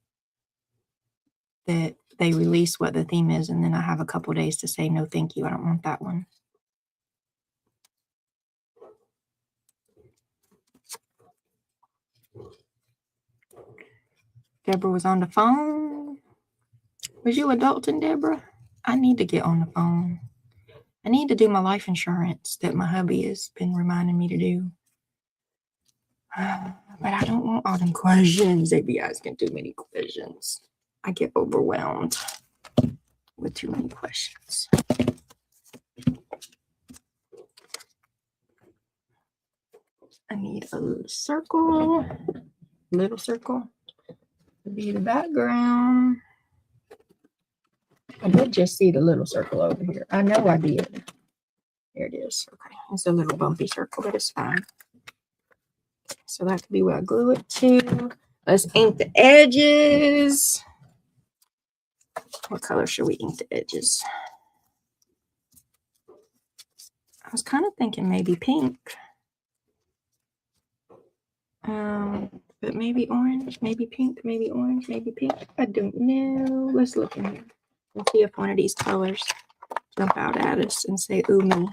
that they release what the theme is. And then I have a couple days to say, no, thank you. I don't want that one. Deborah was on the phone. Was you adulting, Deborah? I need to get on the phone. I need to do my life insurance that my hubby has been reminding me to do. But I don't want all them questions. They be asking too many questions. I get overwhelmed with too many questions. I need a little circle to be the background. I did just see the little circle over here. I know I did. There it is. Okay, it's a little bumpy circle, but it's fine. So that could be where I glue it to. Let's ink the edges. What color should we ink the edges? I was kind of thinking maybe pink. But maybe orange, maybe pink, maybe orange, maybe pink. I don't know. Let's look in here and see if one of these colors jump out at us and say, ooh, me.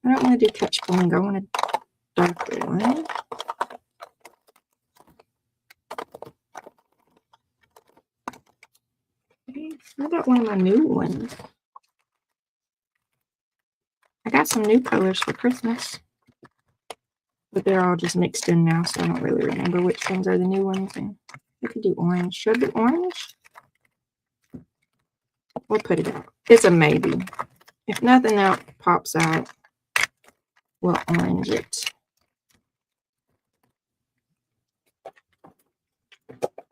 I don't want to do touch flamingo. I want a darker one. Okay, I got one of my new ones. I got some new colors for Christmas, but they're all just mixed in now, so I don't really remember which ones are the new ones. And we could do orange. Should it be orange? We'll put it out. It's a maybe. If nothing else pops out, we'll orange it.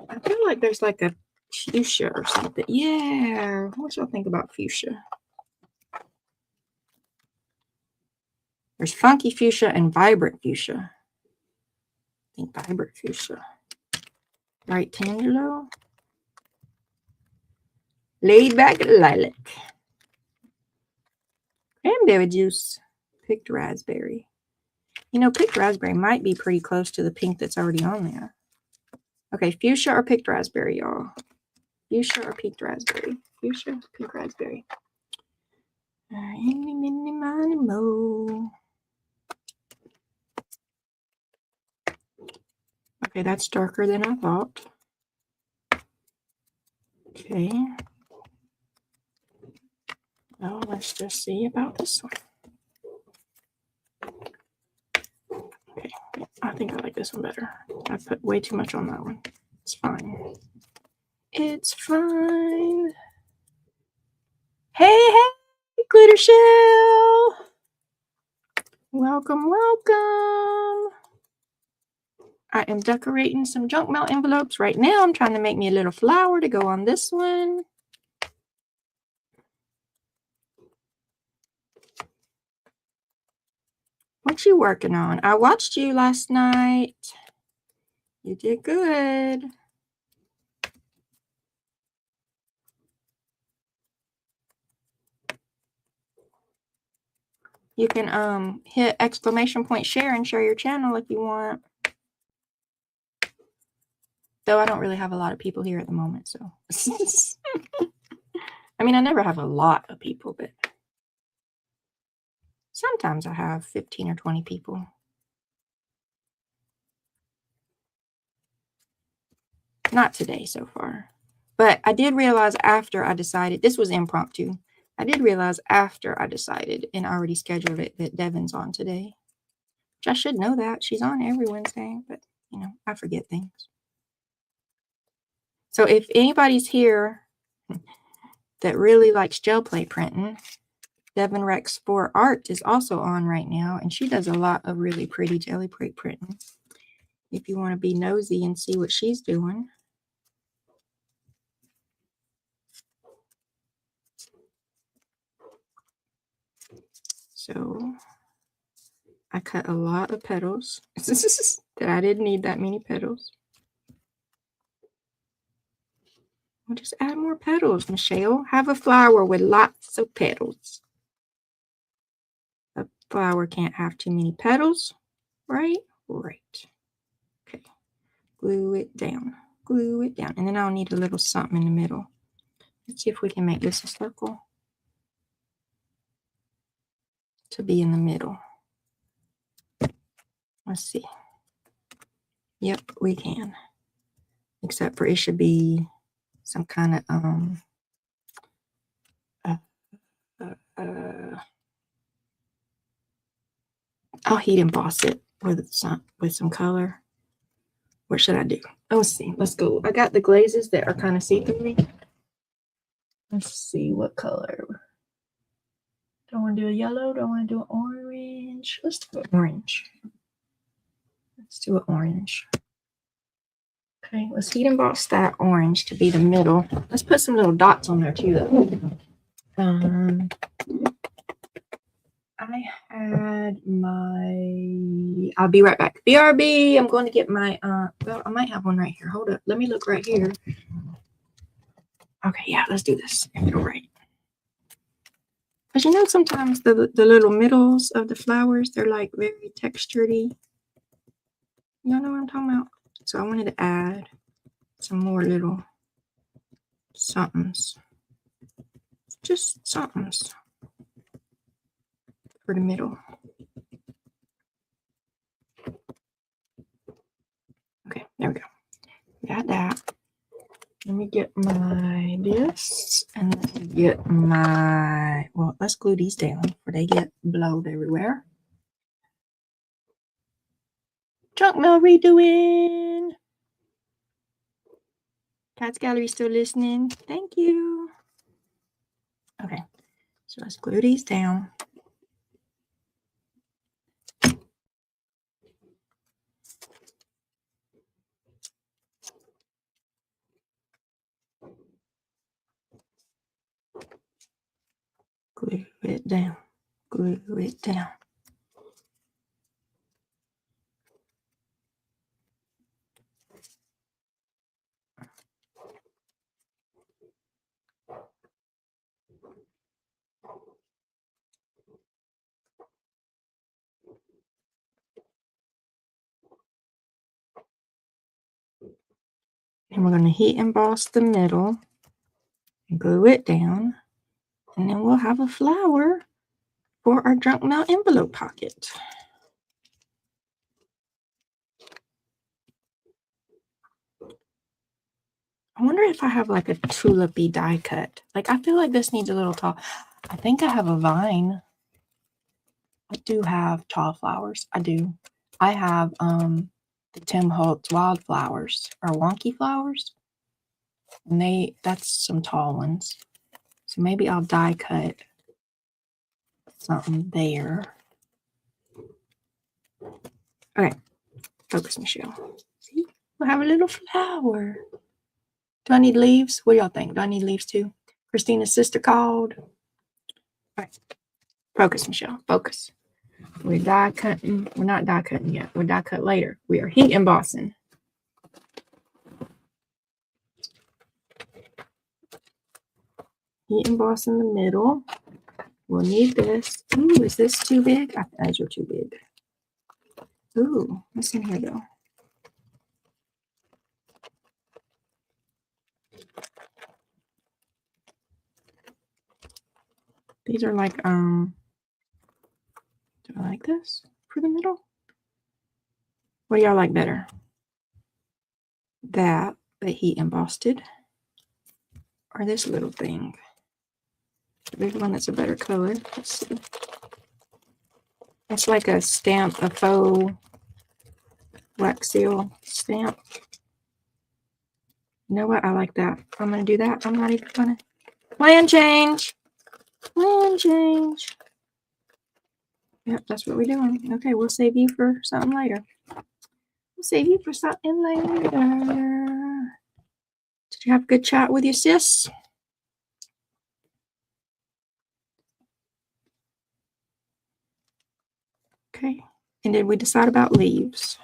I feel like there's like a fuchsia or something. Yeah. What y'all think about fuchsia? There's funky fuchsia and vibrant fuchsia. I think vibrant fuchsia. Right, Tangelo? Laid back lilac. Cranberry juice. Picked raspberry. You know, picked raspberry might be pretty close to the pink that's already on there. Okay, fuchsia or picked raspberry, y'all. Fuchsia or picked raspberry. Fuchsia, pink raspberry. Any, mini, miny, mo. Okay, that's darker than I thought. Okay. Now let's just see about this one. Okay, I think I like this one better. I put way too much on that one. It's fine. It's fine. Hey, Glitter Shell. Welcome, welcome. I am decorating some junk mail envelopes right now. I'm trying to make me a little flower to go on this one. What you working on? I watched you last night. You did good. You can hit exclamation point share and share your channel if you want. Though I don't really have a lot of people here at the moment, so. I mean, I never have a lot of people, but Sometimes I have 15 or 20 people. Not today so far. But I did realize after I decided, this was impromptu. I did realize after I decided and already scheduled it that Devin's on today. Which I should know that. She's on every Wednesday, but you know, I forget things. So if anybody's here that really likes gel plate printing, Devin Rex for Art is also on right now, and she does a lot of really pretty jelly plate printing. If you want to be nosy and see what she's doing. So I cut a lot of petals that I didn't need that many petals. We'll just add more petals, Michelle. Have a flower with lots of petals. A flower can't have too many petals, right? Right. Okay. Glue it down. Glue it down. And then I'll need a little something in the middle. Let's see if we can make this a circle to be in the middle. Let's see. Yep, we can. Except for it should be some kind of I'll heat emboss it with some color. What should I do? Let's see. Let's go. I got the glazes that are kind of see-through. Let's see what color. Don't want to do a yellow. Don't want to do an orange. Let's do an orange. Let's do an orange. Okay, let's heat emboss that orange to be the middle. Let's put some little dots on there too, though. I had my. I'll be right back. BRB. I'm going to get my. Well, I might have one right here. Hold up. Let me look right here. Okay, yeah, let's do this. Middle right. Because you know, sometimes the little middles of the flowers, they're like very textured-y. You know what I'm talking about? So I wanted to add some more little somethings. Just somethings for the middle. Okay, there we go. Got that. Let me get my this and then get my, well, let's glue these down before they get blowed everywhere. Junk mail redoing. Cat's Gallery still listening. Thank you. Okay, so let's glue these down. Glue it down. Glue it down. And we're going to heat emboss the middle and glue it down. And then we'll have a flower for our junk mail envelope pocket. I wonder if I have like a tulipy die cut. Like, I feel like this needs a little tall. I think I have a vine. I do have tall flowers. I do. I have the Tim Holtz wildflowers or wonky flowers. And that's some tall ones. So maybe I'll die cut something there. Okay. Focus, Michelle. See? We'll have a little flower. Do I need leaves? What do y'all think? Do I need leaves too? Christina's sister called. All right. Focus, Michelle. Focus. We're die cutting. We're not die cutting yet. We're die cut later. We are heat embossing. Heat emboss in the middle. We'll need this. Ooh, is this too big? Those are too big. Ooh, what's in here though? These are like I like this for the middle. What do y'all like better? That he embossed it, or this little thing? The big one that's a better color. Let's see. It's like a stamp, a faux wax seal stamp. You know what? I like that. I'm going to do that. I'm not even going to. Plan change. Plan change. Yep, that's what we're doing. Okay, we'll save you for something later. We'll save you for something later. Did you have a good chat with your sis? Okay. And did we decide about leaves?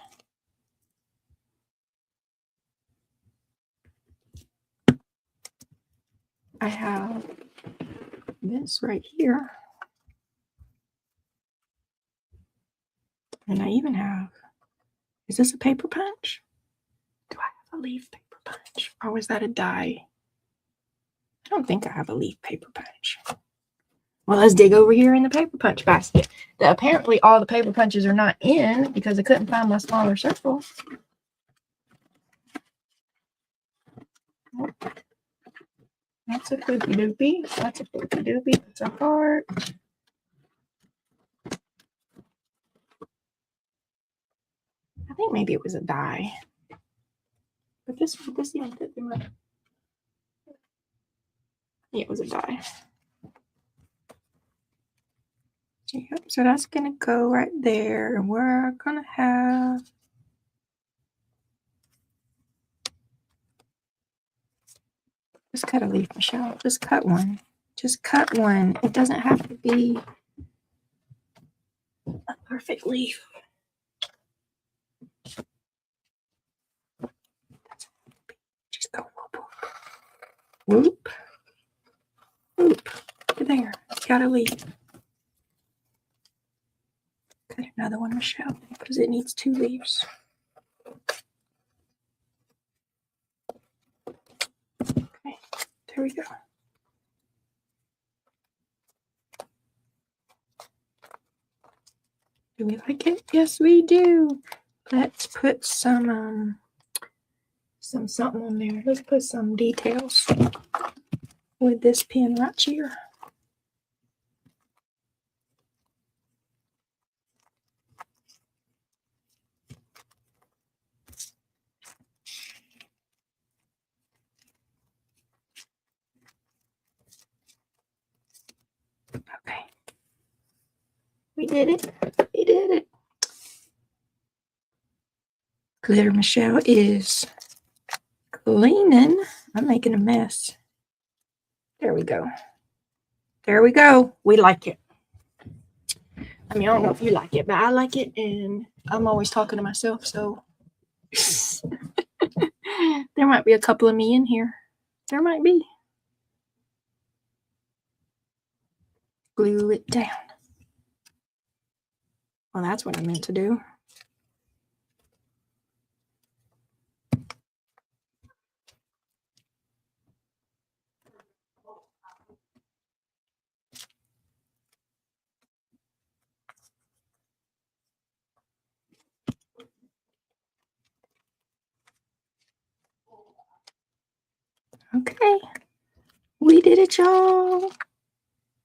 I have this right here. And I even have, is this a paper punch? Do I have a leaf paper punch? Or was that a die? I don't think I have a leaf paper punch. Well, let's dig over here in the paper punch basket. Apparently all the paper punches are not in because I couldn't find my smaller circle. That's a poopy doopy. That's a poopy doopy. That's a heart. I think maybe it was a die. But this yeah, it was a die. Yep, so that's gonna go right there. And we're gonna have just cut a leaf, Michelle. Just cut one. Just cut one. It doesn't have to be a perfect leaf. Just go whoop. Whoop. There. Got a leaf. Cut another one, Michelle, because it needs 2 leaves. Okay, there we go. Do we like it? Yes, we do. Let's put some something on there. Let's put some details with this pen right here. Okay. We did it. We did it. Glitter Michelle is cleaning. I'm making a mess. There we go. There we go. We like it. I mean, I don't know if you like it, but I like it, and I'm always talking to myself, so there might be a couple of me in here. There might be. Glue it down. Well, that's what I meant to do. Okay. We did it, y'all.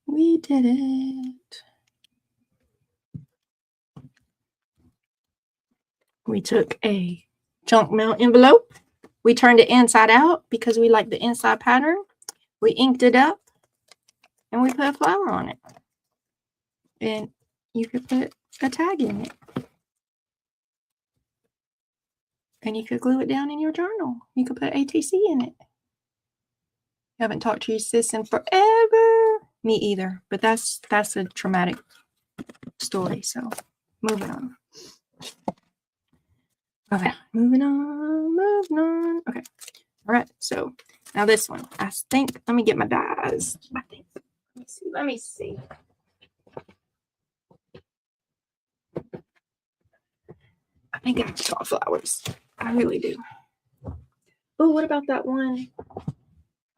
We did it. We took a junk mail envelope. We turned it inside out because we like the inside pattern. We inked it up and we put a flower on it. And you could put a tag in it. And you could glue it down in your journal. You could put ATC in it. You haven't talked to your sis in forever. Me either. But that's a traumatic story. So moving on. Okay, moving on. Okay. All right. So now this one. I think, let me get my dies. I think. Let me see. I think I have to draw flowers. I really do. Oh, what about that one?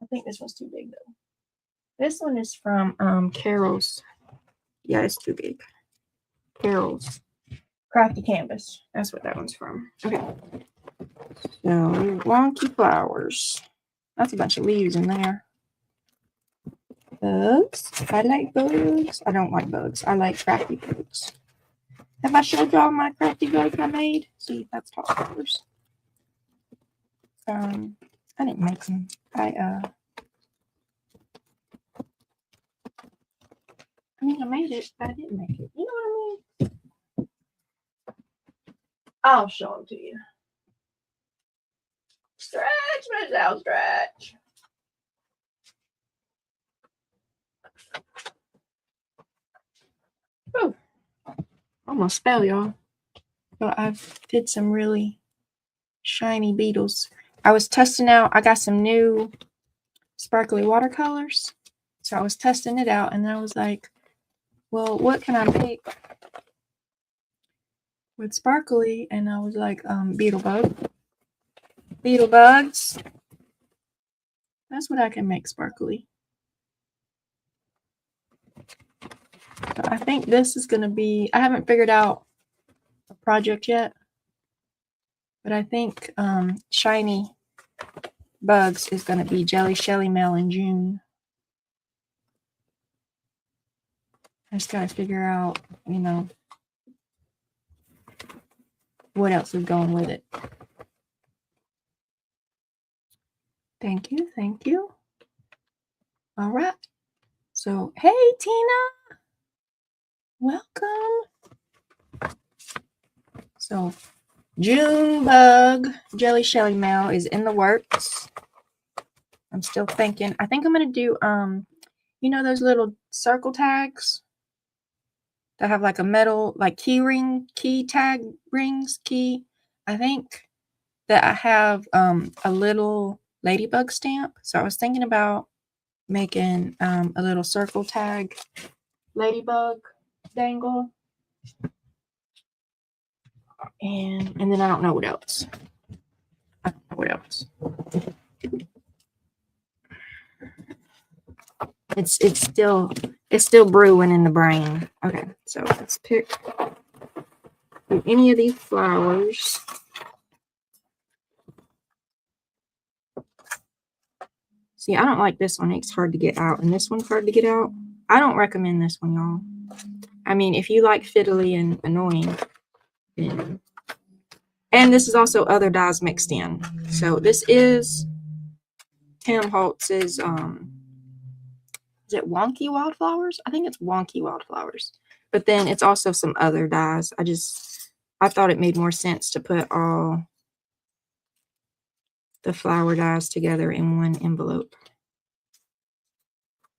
I think this one's too big though. This one is from Carol's. Yeah, it's too big. Carol's Crafty Canvas. That's what that one's from. Okay. So wonky flowers. That's a bunch of leaves in there. Bugs. I like bugs. I don't like bugs. I like crafty bugs. Have I showed y'all my crafty bugs I made? See, that's top flowers. I didn't make them. I mean, I made it, but I didn't make it. You know what I mean? I'll show them to you. Stretch, Michelle, stretch. Oh, almost spell, y'all. But I did some really shiny beetles. I was testing out. I got some new sparkly watercolors. So I was testing it out, and I was like, well, what can I make with sparkly? And I was like, beetle bugs. That's what I can make sparkly. So I think this is going to be, I haven't figured out a project yet, but I think shiny bugs is going to be Jelly Shelly Mail in June. I just got to figure out, you know, what else is going with it. Thank you. Thank you. All right. So, hey, Tina. Welcome. So, June bug Jelly Shelly Mail is in the works. I'm still thinking. I think I'm going to do, you know, those little circle tags that have like a metal, like key tag rings, key. I think that I have a little ladybug stamp. So I was thinking about making a little circle tag ladybug dangle. And then I don't know what else. I don't know what else. It's still brewing in the brain. Okay, so let's pick any of these flowers. See, I don't like this one. It's hard to get out, and this one's hard to get out. I don't recommend this one, y'all. I mean, if you like fiddly and annoying, then... And this is also other dyes mixed in. So this is Tim Holtz's, is it Wonky Wildflowers? I think it's Wonky Wildflowers. But then it's also some other dyes. I thought it made more sense to put all the flower dyes together in one envelope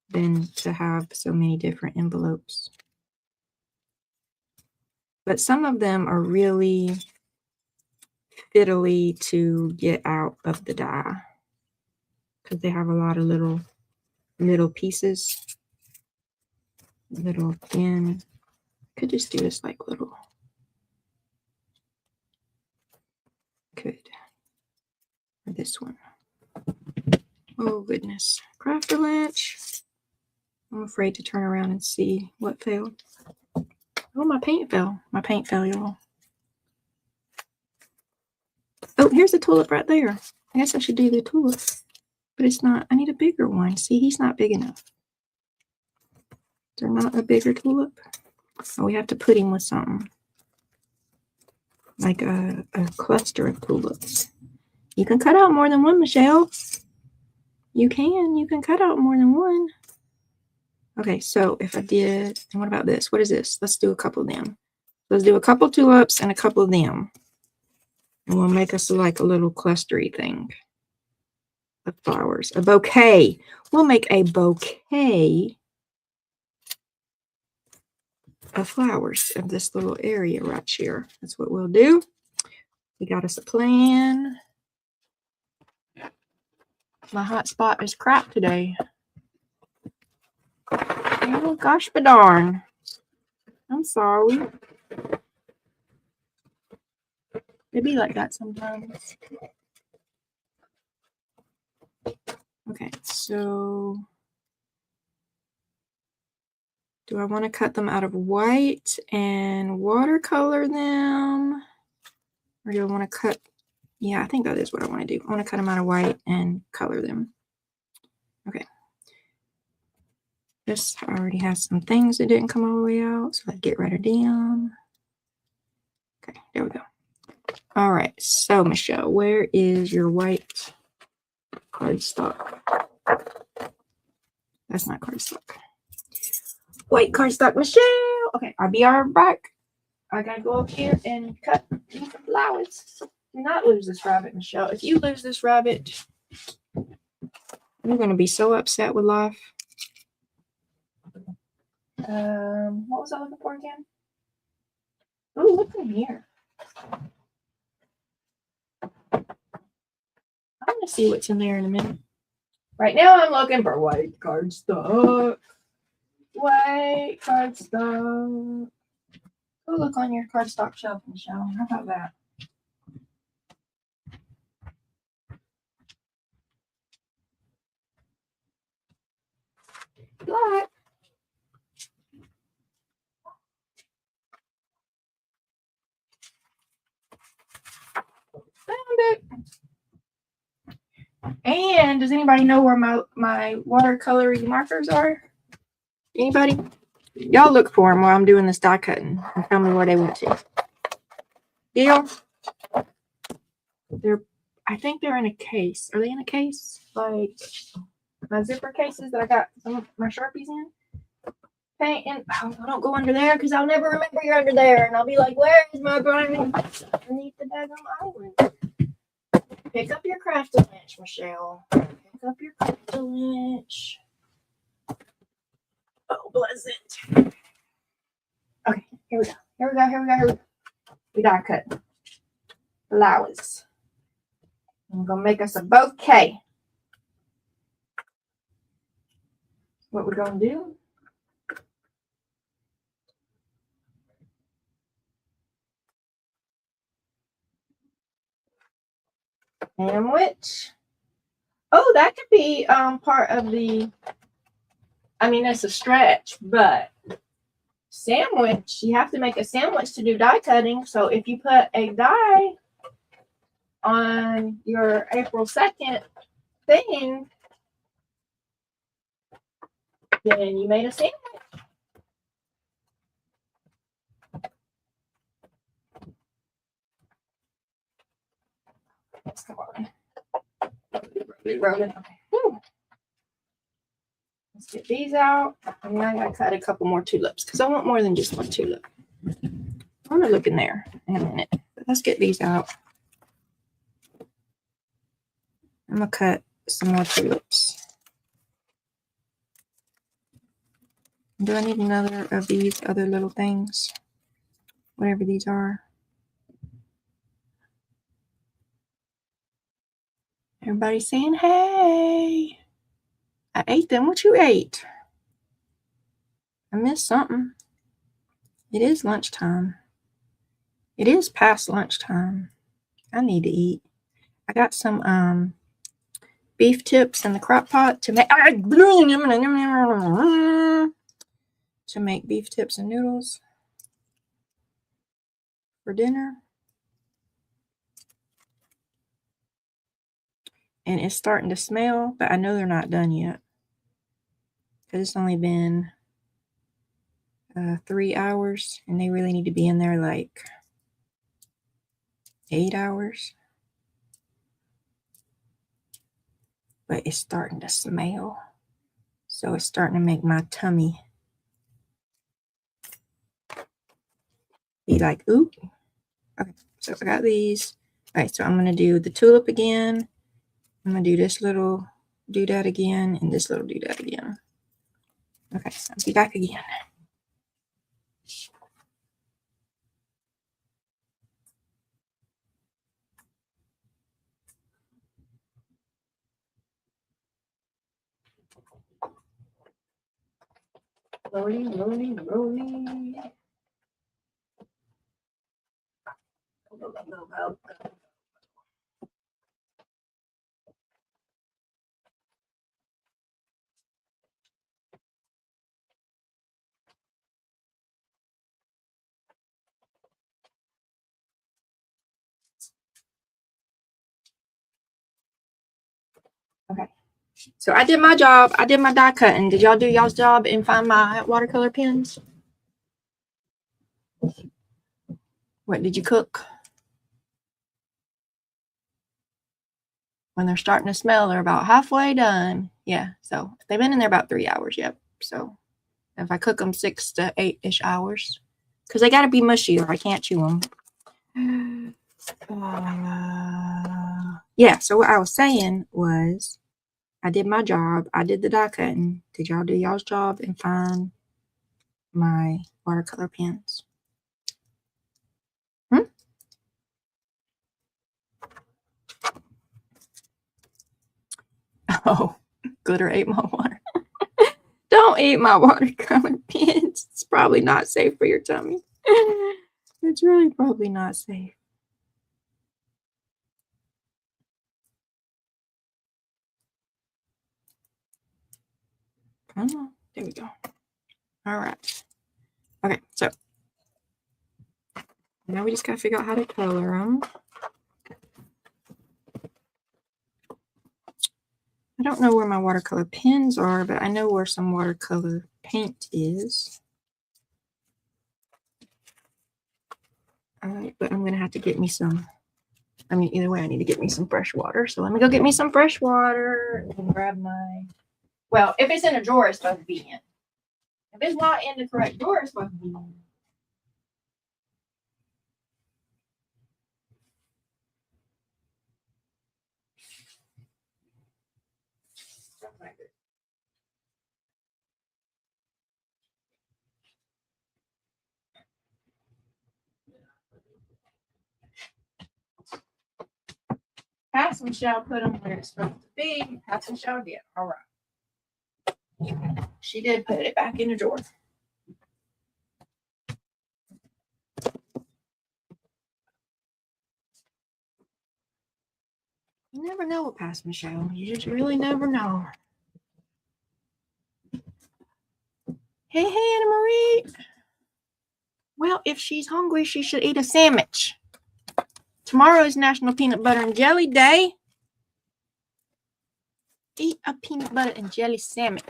than to have so many different envelopes. But some of them are really fiddly to get out of the dye because they have a lot of little pieces, little thin. Could just do this like little. Could. Or this one. Oh goodness. Crafty Lynch. I'm afraid to turn around and see what failed. Oh, my paint fell. My paint fell, y'all. Oh, here's a tulip right there. I guess I should do the tulip. But it's not. I need a bigger one. See, he's not big enough. Is there not a bigger tulip? Oh, we have to put him with something. Like a cluster of tulips. You can cut out more than one, Michelle. You can cut out more than one. Okay, so if I did, and what about this? What is this? Let's do a couple of them. Let's do a couple tulips and a couple of them. And we'll make us like a little clustery thing of flowers. A bouquet. We'll make a bouquet of flowers of this little area right here. That's what we'll do. We got us a plan. My hotspot is crap today. Oh gosh, but darn. I'm sorry. It be like that sometimes. Okay, so Do I want to cut them out of white and watercolor them? Or do I want to cut? Yeah, I think that is what I want to do. I want to cut them out of white and color them. Okay. This already has some things that didn't come all the way out, so let's get rid of them. Okay, there we go. All right, so Michelle, where is your white cardstock? That's not cardstock. White cardstock, Michelle. Okay, I'll be right back. I gotta go up here and cut these flowers. Do not lose this rabbit, Michelle. If you lose this rabbit, you're gonna be so upset with life. What was I looking for again? Oh, look in here. I'm gonna see what's in there in a minute. Right now, I'm looking for white cardstock. White cardstock. Go look on your cardstock shelf, Michelle. How about that? Black. Found it. And does anybody know where my watercolory markers are? Anybody? Y'all look for them while I'm doing this die cutting and tell me where they went to. Deal? I think they're in a case. Are they in a case? Like my zipper cases that I got some of my Sharpies in? Paint and don't go under there because I'll never remember you're under there. And I'll be like, where is my Brian? Underneath the daggone island. Pick up your Crafty wrench, Michelle. Pick up your Crafty wrench. Oh, bless it. Okay, here we go. Here we go. Here we go. Here we go. We die cut flowers. I'm gonna make us a bouquet. What we're gonna do? Sandwich. Oh, that could be part of the. I mean, it's a stretch, but sandwich. You have to make a sandwich to do die cutting. So if you put a die on your April 2nd thing, then you made a sandwich. Come on. Rolling. Okay. Let's get these out. And now I gotta cut a couple more tulips because I want more than just one tulip. I'm gonna look in there in a minute. But let's get these out. I'm gonna cut some more tulips. Do I need another of these other little things? Whatever these are. Everybody's saying, hey. I ate them. What you ate? I missed something. It is lunchtime. It is past lunchtime. I need to eat. I got some beef tips in the crock pot to make beef tips and noodles for dinner. And it's starting to smell, but I know they're not done yet. Because it's only been 3 hours, and they really need to be in there like 8 hours. But it's starting to smell. So it's starting to make my tummy be like, ooh. Okay, so I got these. All right, so I'm going to do the tulip again. I'm going to do this little doodad again and this little doodad again. Okay, I'll be back again. Rolling, rolling, rolling. Okay. So I did my job. I did my die cutting. Did y'all do y'all's job and find my watercolor pens? What did you cook? When they're starting to smell, they're about halfway done. Yeah, so they've been in there about 3 hours. Yep. So if I cook them 6 to 8-ish hours, because they got to be mushy or I can't chew them. Yeah, so what I was saying was I did my job. I did the die cutting. Did y'all do y'all's job and find my watercolor pens? Oh, glitter ate my water. Don't eat my watercolor pens. It's probably not safe for your tummy. It's really probably not safe. Oh, there we go. All right. Okay, so now we just got to figure out how to color them. I don't know where my watercolor pens are, but I know where some watercolor paint is. But I'm going to have to get me some. I mean, either way, I need to get me some fresh water. So let me go get me some fresh water and grab my. Well, if it's in a drawer, it's supposed to be in. If it's not in the correct drawer, it's supposed to be in. Pass Michelle put them where it's supposed to be. Pass Michelle did. All right. She did put it back in the drawer. You never know with Pass Michelle. You just really never know. Hey, Anna Marie. Well, if she's hungry, she should eat a sandwich. Tomorrow is National Peanut Butter and Jelly Day. Eat a peanut butter and jelly sandwich.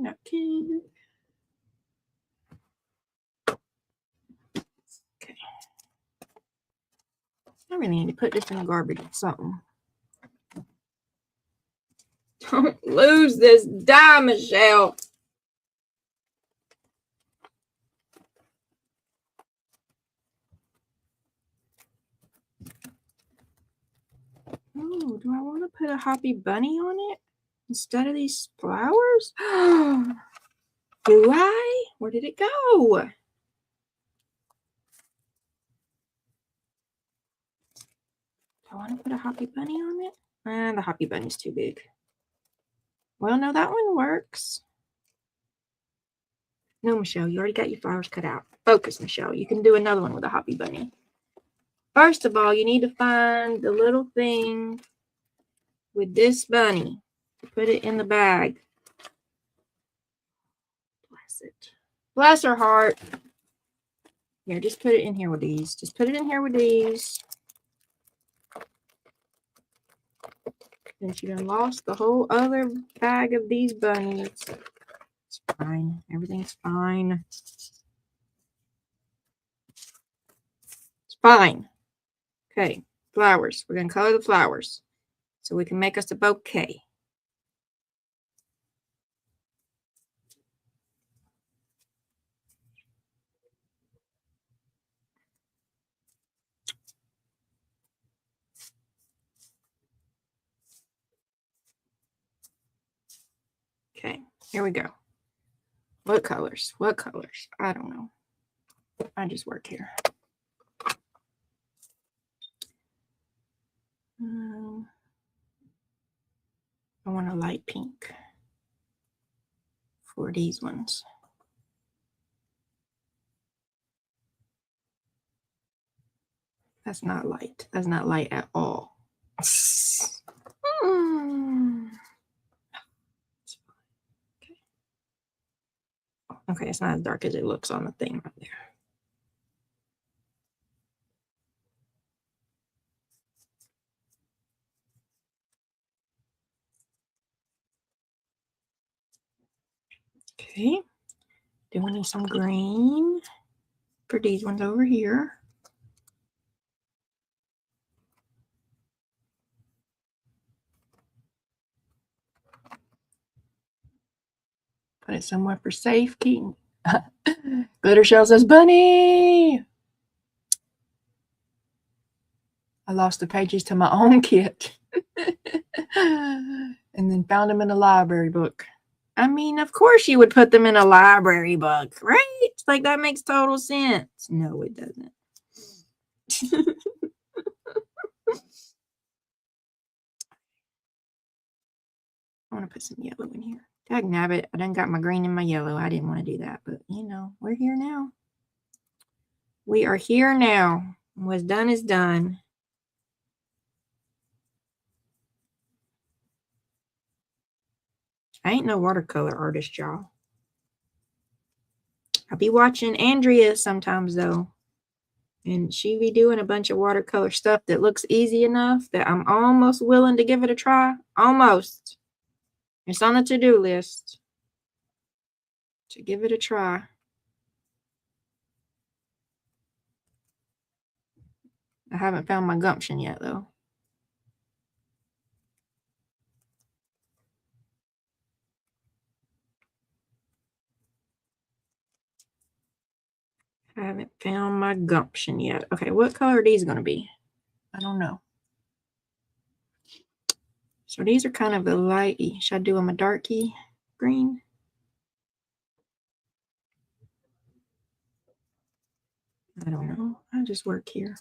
Napkin. Okay. I really need to put this in the garbage or something. Don't lose this die, Michelle. Oh, do I want to put a happy bunny on it instead of these flowers? Do I? Where did it go? Do I want to put a happy bunny on it? The happy bunny's too big. Well, no, that one works. No, Michelle, you already got your flowers cut out. Focus, Michelle. You can do another one with a happy bunny. First of all, you need to find the little thing with this bunny. Put it in the bag. Bless it. Bless her heart. Here, just put it in here with these. Just put it in here with these. And she done lost the whole other bag of these bunnies. It's fine. Everything's fine. It's fine. Okay, flowers. We're going to color the flowers so we can make us a bouquet. Okay, here we go. What colors? What colors? I don't know. I just work here. I want a light pink for these ones. That's not light. That's not light at all. Okay, it's not as dark as it looks on the thing right there. Okay, then we need some green for these ones over here. Put it somewhere for safekeeping. Glitter Shell says, Bunny! I lost the pages to my own kit. And then found them in a library book. I mean, of course you would put them in a library book, right? Like, that makes total sense. No, it doesn't. I want to put some yellow in here. Dagnabbit, I done got my green and my yellow. I didn't want to do that, but you know, we're here now. We are here now. What's done is done. I ain't no watercolor artist, y'all. I'll be watching Andrea sometimes, though. And she be doing a bunch of watercolor stuff that looks easy enough that I'm almost willing to give it a try. Almost. It's on the to-do list to give it a try. I haven't found my gumption yet, though. I haven't found my gumption yet. Okay, what color are these going to be? I don't know. So these are kind of a lighty. Should I do them a darky green? I don't know. I just work here.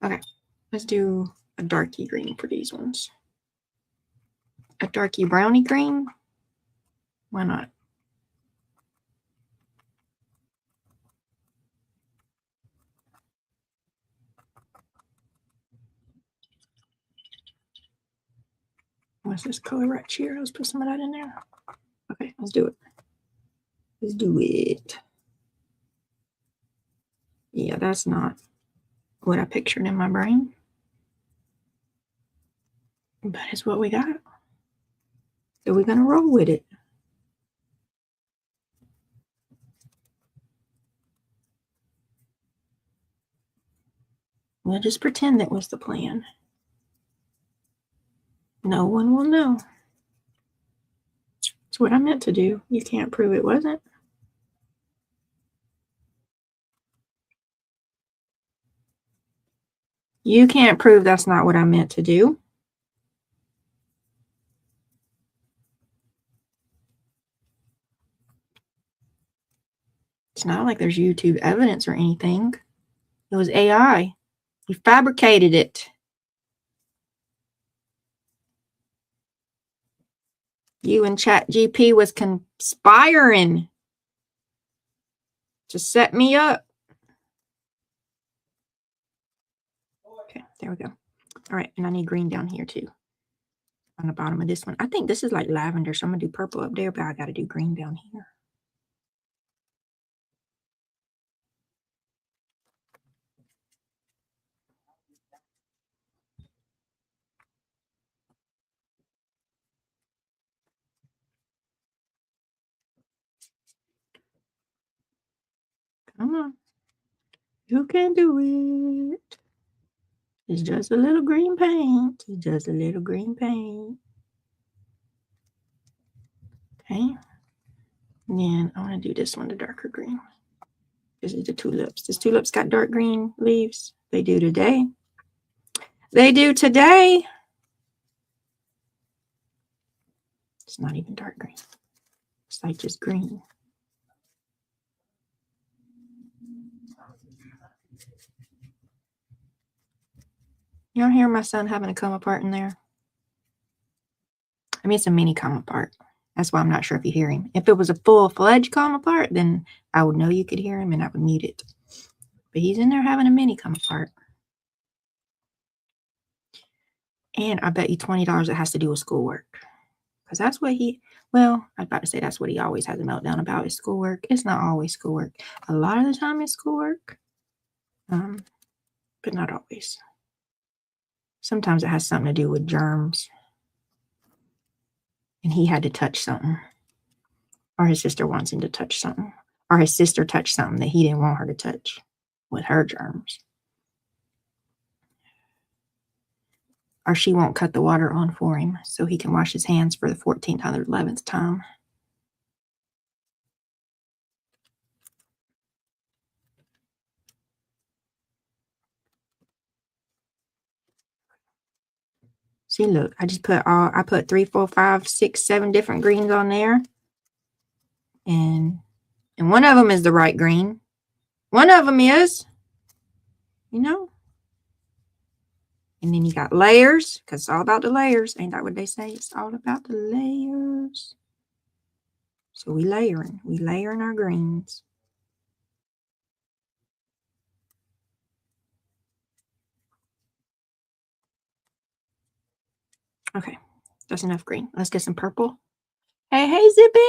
Okay, let's do a darky green for these ones. A darky brownie green? Why not? What's this color right here? Let's put some of that in there. Okay, let's do it. Let's do it. Yeah, that's not what I pictured in my brain. But it's what we got. So we're going to roll with it. We'll just pretend that was the plan. No one will know. It's what I meant to do. You can't prove it wasn't. You can't prove that's not what I meant to do. It's not like there's YouTube evidence or anything. It was AI. We fabricated it. You and ChatGPT was conspiring to set me up. Okay, there we go. All right, and I need green down here too. On the bottom of this one. I think this is like lavender, so I'm going to do purple up there, but I got to do green down here. Come on. You can do it. It's just a little green paint. It's just a little green paint. Okay. And then I want to do this one, the darker green. This is the tulips. This tulip's got dark green leaves. They do today. They do today. It's not even dark green. It's like just green. Y'all hear my son having to come apart in there? I mean, it's a mini come apart. That's why I'm not sure if you hear him. If it was a full-fledged come apart, then I would know you could hear him and I would mute it. But he's in there having a mini come apart. And I bet you $20 it has to do with schoolwork. Because that's what well, I'm about to say that's what he always has a meltdown about is schoolwork. It's not always schoolwork. A lot of the time it's schoolwork. But not always. Sometimes it has something to do with germs. And he had to touch something. Or his sister wants him to touch something. Or his sister touched something that he didn't want her to touch with her germs. Or she won't cut the water on for him so he can wash his hands for the 1411th time. See, look, I just put 3, 4, 5, 6, 7 different greens on there. And one of them is the right green. One of them is, you know. And then you got layers, because it's all about the layers. Ain't that what they say? It's all about the layers. So we layering our greens. Okay, that's enough green. Let's get some purple. Hey, Zippy!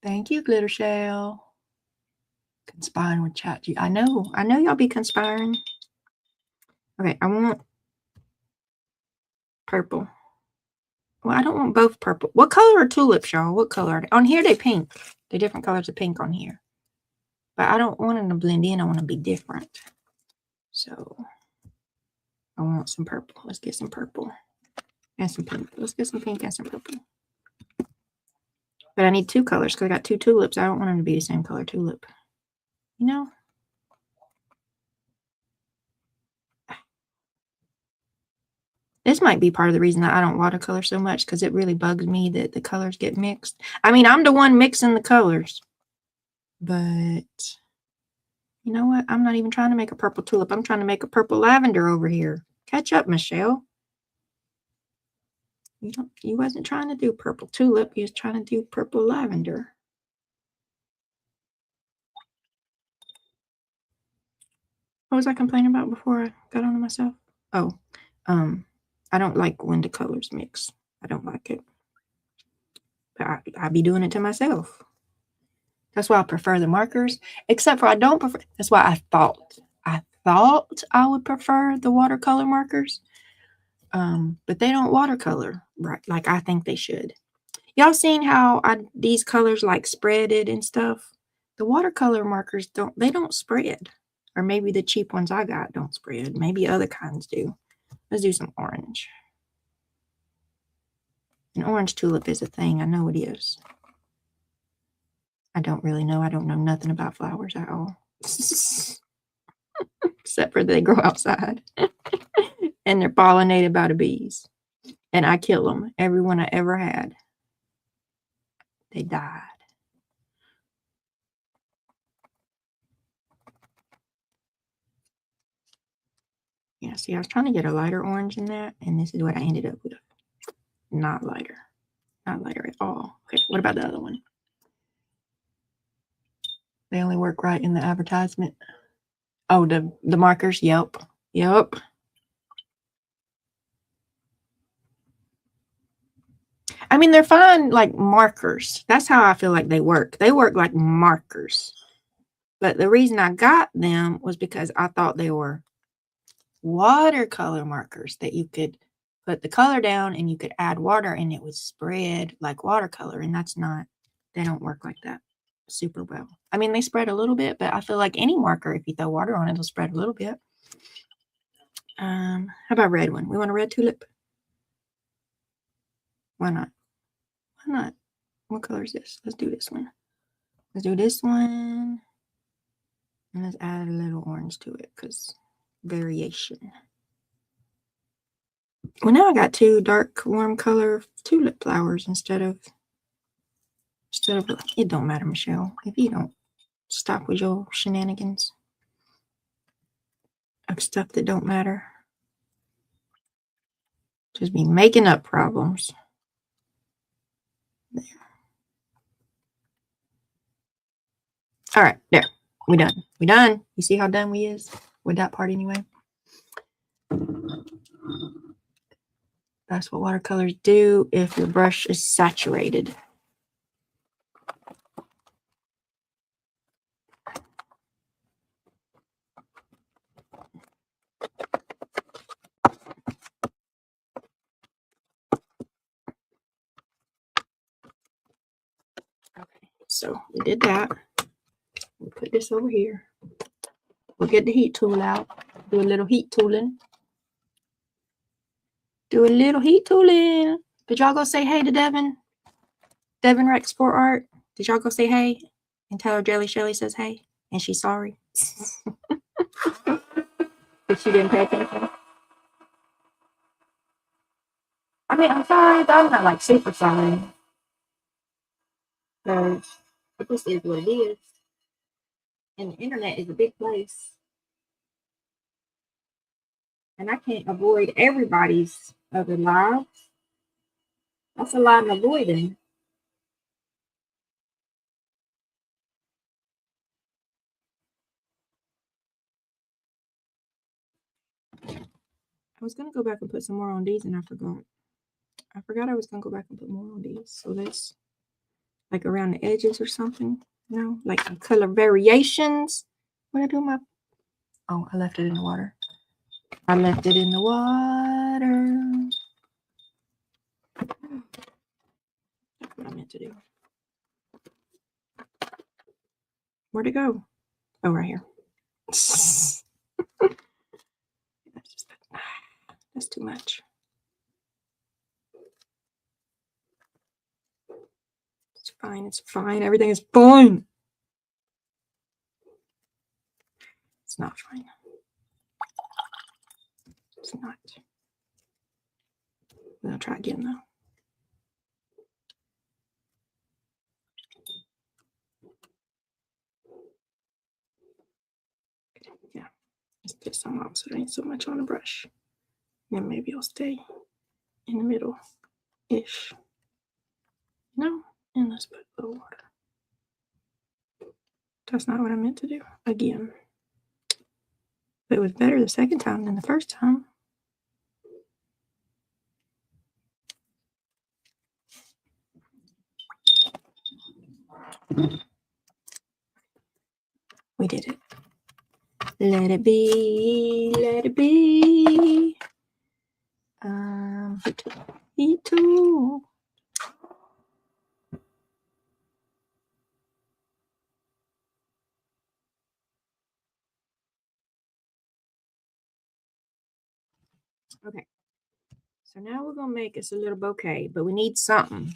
Thank you, Glitter Shell. Conspiring with chat. I know y'all be conspiring. Okay, I want purple. Well, I don't want both purple. What color are tulips, y'all? What color are they? On here, they pink. They're different colors of pink on here. But I don't want them to blend in. I want to be different. So I want some purple. Let's get some purple. And some pink. Let's get some pink and some purple. But I need 2 colors because I got 2 tulips. I don't want them to be the same color tulip. You know? This might be part of the reason that I don't watercolor so much because it really bugs me that the colors get mixed. I mean, I'm the one mixing the colors. But you know what? I'm not even trying to make a purple tulip. I'm trying to make a purple lavender over here. Catch up, Michelle. You wasn't trying to do purple tulip. You was trying to do purple lavender. What was I complaining about before I got on to myself? Oh, I don't like when the colors mix. I don't like it. But I be doing it to myself. That's why I prefer the markers. Except for I don't prefer. That's why I thought I would prefer the watercolor markers. But they don't watercolor right like I think they should. Y'all seen how these colors like spreaded and stuff? The watercolor markers don't spread. Or maybe the cheap ones I got don't spread. Maybe other kinds do. Let's do some orange. An orange tulip is a thing. I know it is. I don't really know. I don't know nothing about flowers at all. Except for they grow outside. And they're pollinated by the bees. And I kill them. Every one I ever had. They died. Yeah, see, I was trying to get a lighter orange in that. And this is what I ended up with. Not lighter. Not lighter at all. Okay, what about the other one? They only work right in the advertisement. Oh, the markers? Yep. Yep. I mean, they're fine like markers. That's how I feel like they work. They work like markers. But the reason I got them was because I thought they were watercolor markers that you could put the color down and you could add water and it would spread like watercolor. And that's not, they don't work like that super well. I mean, they spread a little bit, but I feel like any marker, if you throw water on it, it'll spread a little bit. How about red one? We want a red tulip? Why not? Why not? What color is this? Let's do this one. Let's do this one. And let's add a little orange to it because variation. Well, now I got 2 dark, warm color tulip flowers instead of, it don't matter, Michelle, if you don't stop with your shenanigans of stuff that don't matter. Just be making up problems. All right, there. We done. We done. You see how done we is with that part anyway? That's what watercolors do if your brush is saturated. Okay, so we did that. We'll put this over here. We'll get the heat tool out. Do a little heat tooling. Do a little heat tooling. Did y'all go say hey to Devin? Devin Rex Sport Art. Did y'all go say hey? And tell her Jelly Shelly says hey. And she's sorry. But she didn't pay attention. I mean, I'm sorry, but I'm not like super sorry. Because this is what it is. And the internet is a big place. And I can't avoid everybody's other lives. That's a lot I'm avoiding. I was going to go back and put some more on these and I forgot. I forgot I was going to go back and put more on these. So that's like around the edges or something. You know, like some color variations. What did I do with my... Oh, I left it in the water. I left it in the water. That's what I meant to do. Where'd it go? Oh, right here. That's too much. It's fine. It's fine. Everything is fine. It's not fine. It's not. I'm gonna try again though. Yeah. Let's get some off so there ain't so much on the brush. Then maybe it'll stay in the middle-ish. No, and let's put a little water. That's not what I meant to do. Again. But it was better the second time than the first time. We did it. Let it be, let it be. Heat tool. Okay. So now we're gonna make us a little bouquet, but we need something.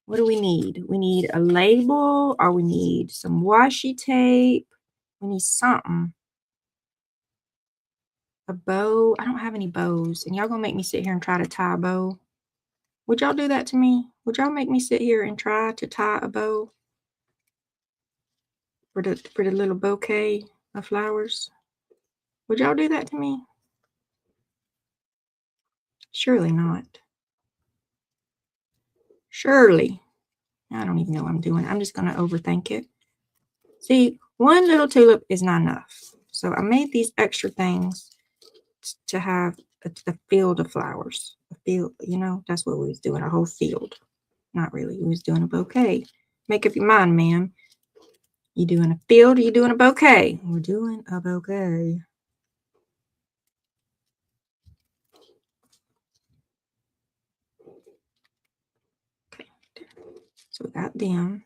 What do we need? We need a label, or we need some washi tape. We need something. A bow. I don't have any bows, and y'all gonna make me sit here and try to tie a bow. Would y'all do that to me? Would y'all make me sit here and try to tie a bow for the little bouquet of flowers? Would y'all do that to me? Surely not. Surely. I don't even know what I'm doing. I'm just gonna overthink it. See, one little tulip is not enough. So I made these extra things to have a field of flowers. A field, you know, that's what we was doing, a whole field. Not really, we was doing a bouquet. Make up your mind, ma'am. You doing a field or you doing a bouquet? We're doing a bouquet. Okay, so we got them.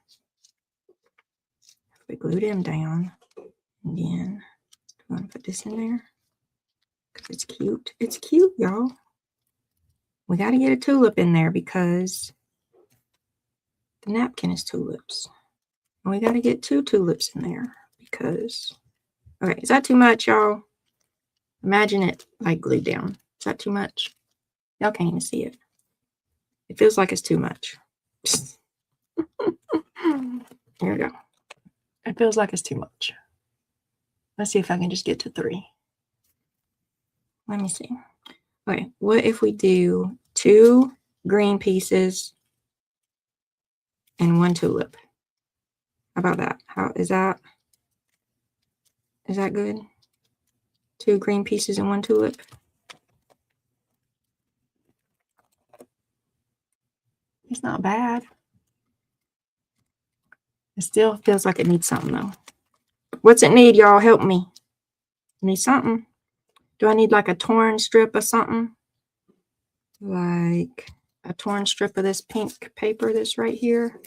We glue them down. And then I'm gonna put this in there. Because it's cute. It's cute, y'all. We got to get a tulip in there because the napkin is tulips. And we got to get 2 tulips in there because... Okay, is that too much, y'all? Imagine it like glued down. Is that too much? Y'all can't even see it. It feels like it's too much. Here we go. It feels like it's too much. Let's see if I can just get to 3. Let me see. Okay, what if we do 2 green pieces and 1 tulip. How about that? How is that? Is that good? 2 green pieces and 1 tulip. It's not bad. It still feels like it needs something though. What's it need, y'all? Help me. Need something. Do I need like a torn strip of something? Like a torn strip of this pink paper that's right here.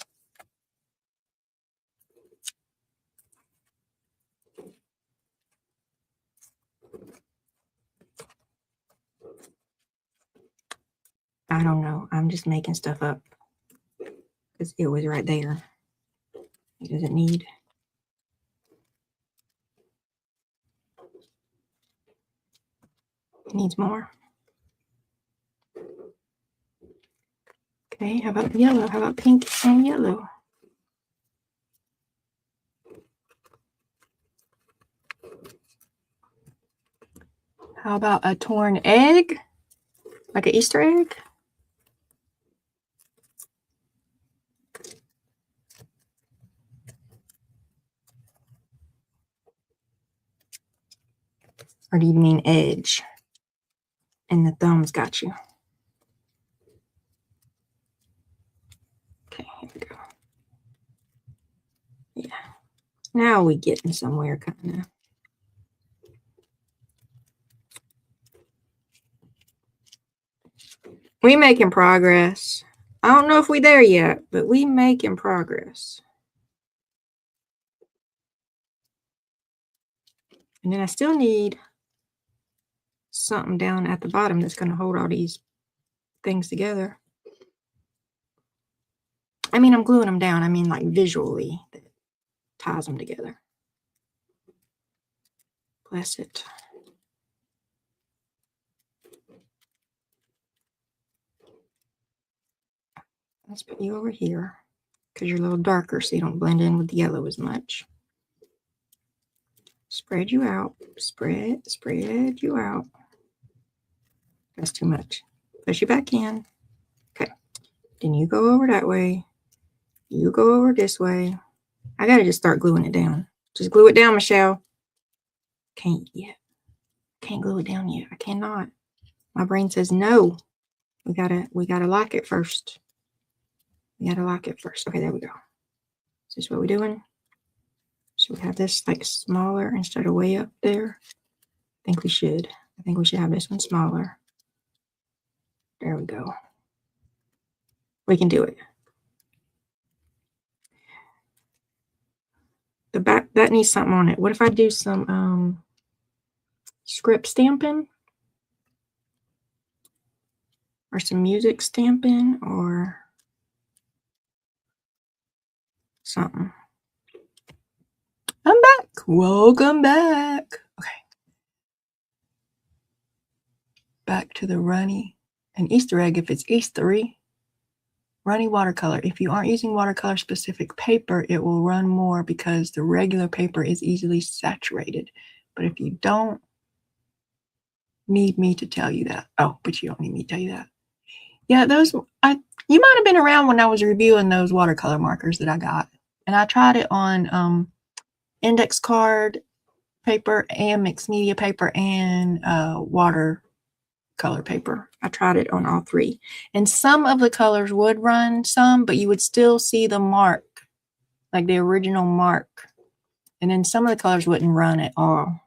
I don't know. I'm just making stuff up because it was right there. What does it need? It needs more. Okay, how about yellow? How about pink and yellow? How about a torn egg? Like an Easter egg? Or do you mean edge? And the thumbs got you. Okay, here we go. Yeah. Now we getting somewhere, kind of. We making progress. I don't know if we there yet, but we making progress. And then I still need something down at the bottom that's going to hold all these things together. I mean, I'm gluing them down. I mean, like visually, that ties them together. Bless it. Let's put you over here because you're a little darker so you don't blend in with the yellow as much. Spread you out. Spread you out. That's too much. Push you back in. Okay. Then you go over that way. You go over this way. I got to just start gluing it down. Just glue it down, Michelle. Can't yet. Can't glue it down yet. I cannot. My brain says no. We gotta lock it first. We gotta lock it first. Okay, there we go. Is this what we're doing? So we have this like smaller instead of way up there. I think we should. I think we should have this one smaller. There we go. We can do it. The back, that needs something on it. What if I do some script stamping? Or some music stamping or something. I'm back. Welcome back. Okay. Back to the runny. An Easter egg if it's Eastery. Runny watercolor. If you aren't using watercolor specific paper, it will run more because the regular paper is easily saturated. But if you don't need me to tell you that. Oh, but you don't need me to tell you that. Yeah, those you might have been around when I was reviewing those watercolor markers that I got. And I tried it on index card paper and mixed media paper and watercolor paper. I tried it on all 3. And some of the colors would run some, but you would still see the mark, like the original mark. And then some of the colors wouldn't run at all.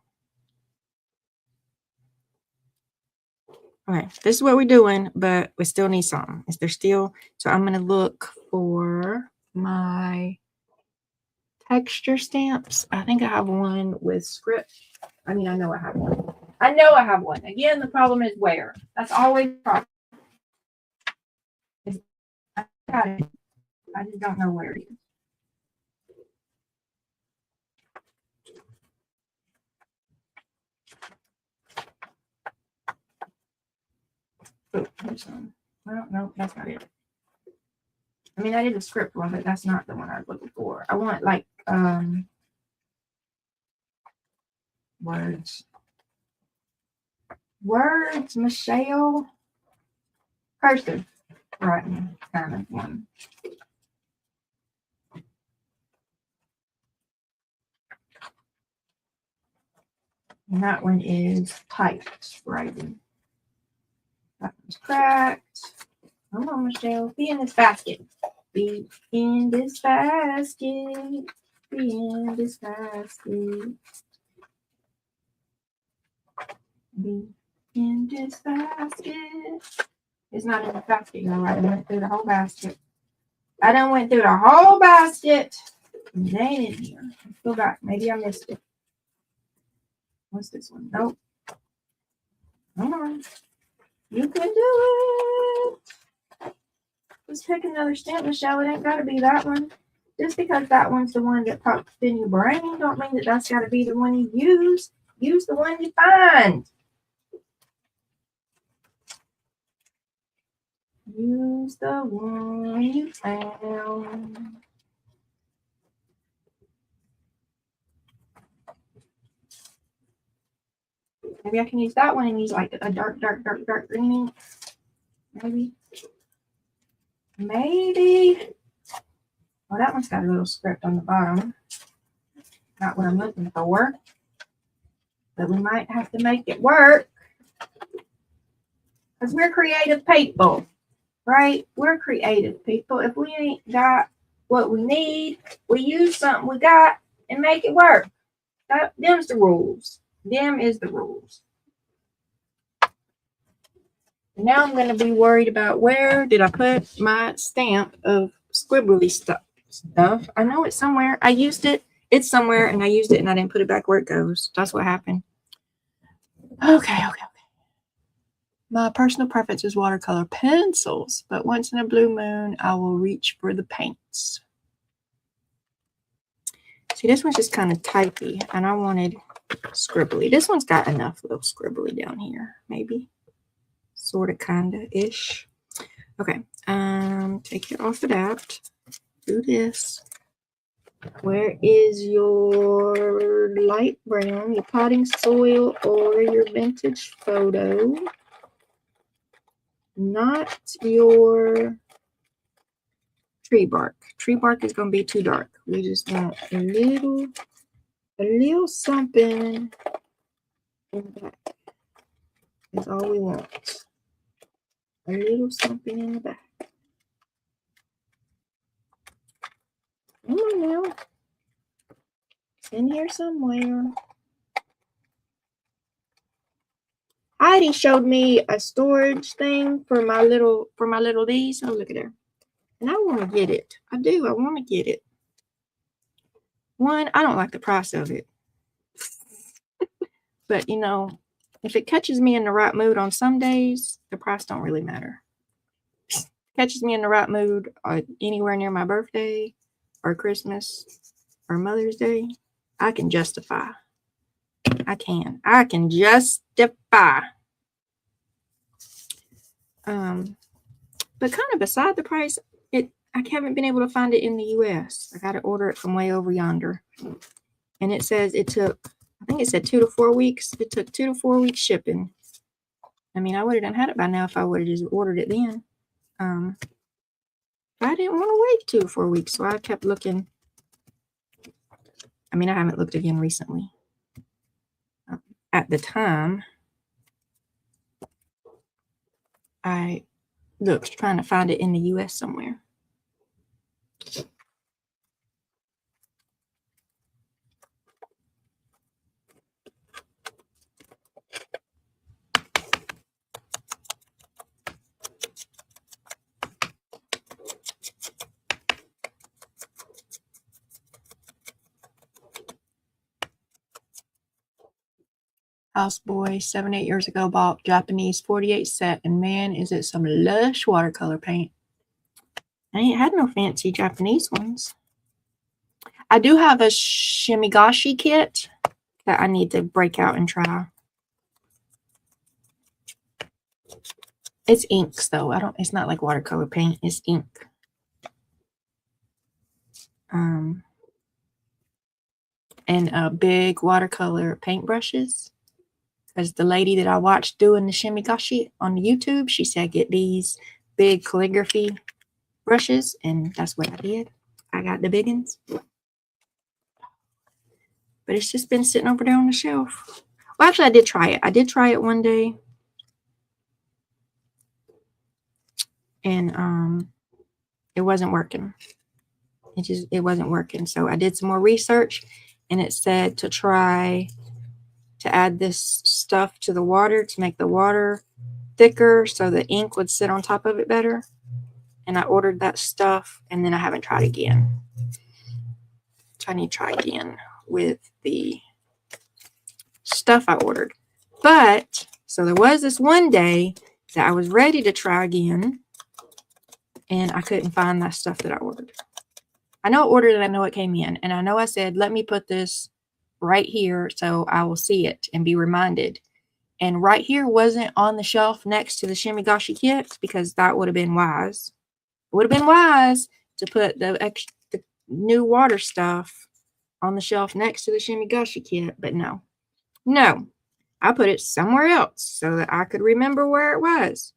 Okay, this is what we're doing, but we still need something. Is there still? So I'm going to look for my texture stamps. I think I have one with script. I mean, I know I have one. I know I have one. Again, the problem is where. That's always the problem. I got it. I just don't know where it is. Oh, there's some. Well, no, that's not it. I mean, I did a script one, but that's not the one I was looking for. I want like words. Words, Michelle. Cursive. Right, kind of one. And that one is typed writing. That one's cracked. Come on, Michelle. Be in this basket. Be in this basket. Be in this basket. Be in this basket. It's not in the basket, y'all. Right? I went through the whole basket. I done went through the whole basket. It ain't in here. Let's go back. Maybe I missed it. What's this one? Nope. Come on. You can do it. Let's pick another stamp, Michelle. It ain't got to be that one. Just because that one's the one that pops in your brain don't mean that that's got to be the one you use. Use the one you find. Use the one you found. Maybe I can use that one and use like a dark green. Maybe. Well, that one's got a little script on the bottom. Not what I'm looking for. But we might have to make it work. Because we're creative people. Right? We're creative people. If we ain't got what we need, we use something we got and make it work. Them's the rules. Them is the rules. And now I'm going to be worried about where did I put my stamp of squibbly stuff. I know it's somewhere. I used it. It's somewhere and I used it and I didn't put it back where it goes. That's what happened. Okay. My personal preference is watercolor pencils, but once in a blue moon, I will reach for the paints. See, this one's just kind of typey, and I wanted scribbly. This one's got enough little scribbly down here, maybe. Sort of, kind of, ish. Okay, take it off of that. Do this. Where is your light brown, your potting soil, or your vintage photo? Not your tree bark. Tree bark is going to be too dark. We just want a little something in the back. That's all we want. A little something in the back. Come on now. It's in here somewhere. Heidi showed me a storage thing for my little these. Oh, look at her. And I want to get it. I do. I want to get it. One, I don't like the price of it. But, you know, if it catches me in the right mood on some days, the price don't really matter. Catches me in the right mood anywhere near my birthday or Christmas or Mother's Day, I can justify. I can justify. But kind of beside the price, I haven't been able to find it in the US. I got to order it from way over yonder. And it says it took, I think it said 2 to 4 weeks. It took 2 to 4 weeks shipping. I mean, I would have done had it by now if I would have just ordered it then. But I didn't want to wait 2 to 4 weeks, so I kept looking. I mean, I haven't looked again recently. At the time, I looked trying to find it in the US somewhere. Houseboy 7-8 years ago bought Japanese 48 set, and man, is it some lush watercolor paint. I ain't had no fancy Japanese ones. I do have a shimigashi kit that I need to break out and try. It's inks though. It's not like watercolor paint, it's ink. And big watercolor paintbrushes. Because the lady that I watched doing the shimigashi on YouTube, she said get these big calligraphy brushes, and that's what I did. I got the big ones. But it's just been sitting over there on the shelf. Well, actually, I did try it. I did try it one day. And it wasn't working. It wasn't working. So I did some more research, and it said to try to add this stuff to the water to make the water thicker so the ink would sit on top of it better. And I ordered that stuff, and then I haven't tried again. So I need to try again with the stuff I ordered. But so there was this one day that I was ready to try again, and I couldn't find that stuff that I ordered. I know I ordered it, I know it came in, and I know I said, let me put this right here so I will see it and be reminded. And right here wasn't on the shelf next to the Shimigashi kits, because that would have been wise. It would have been wise to put the new water stuff on the shelf next to the Shimigashi kit, but no. No, I put it somewhere else so that I could remember where it was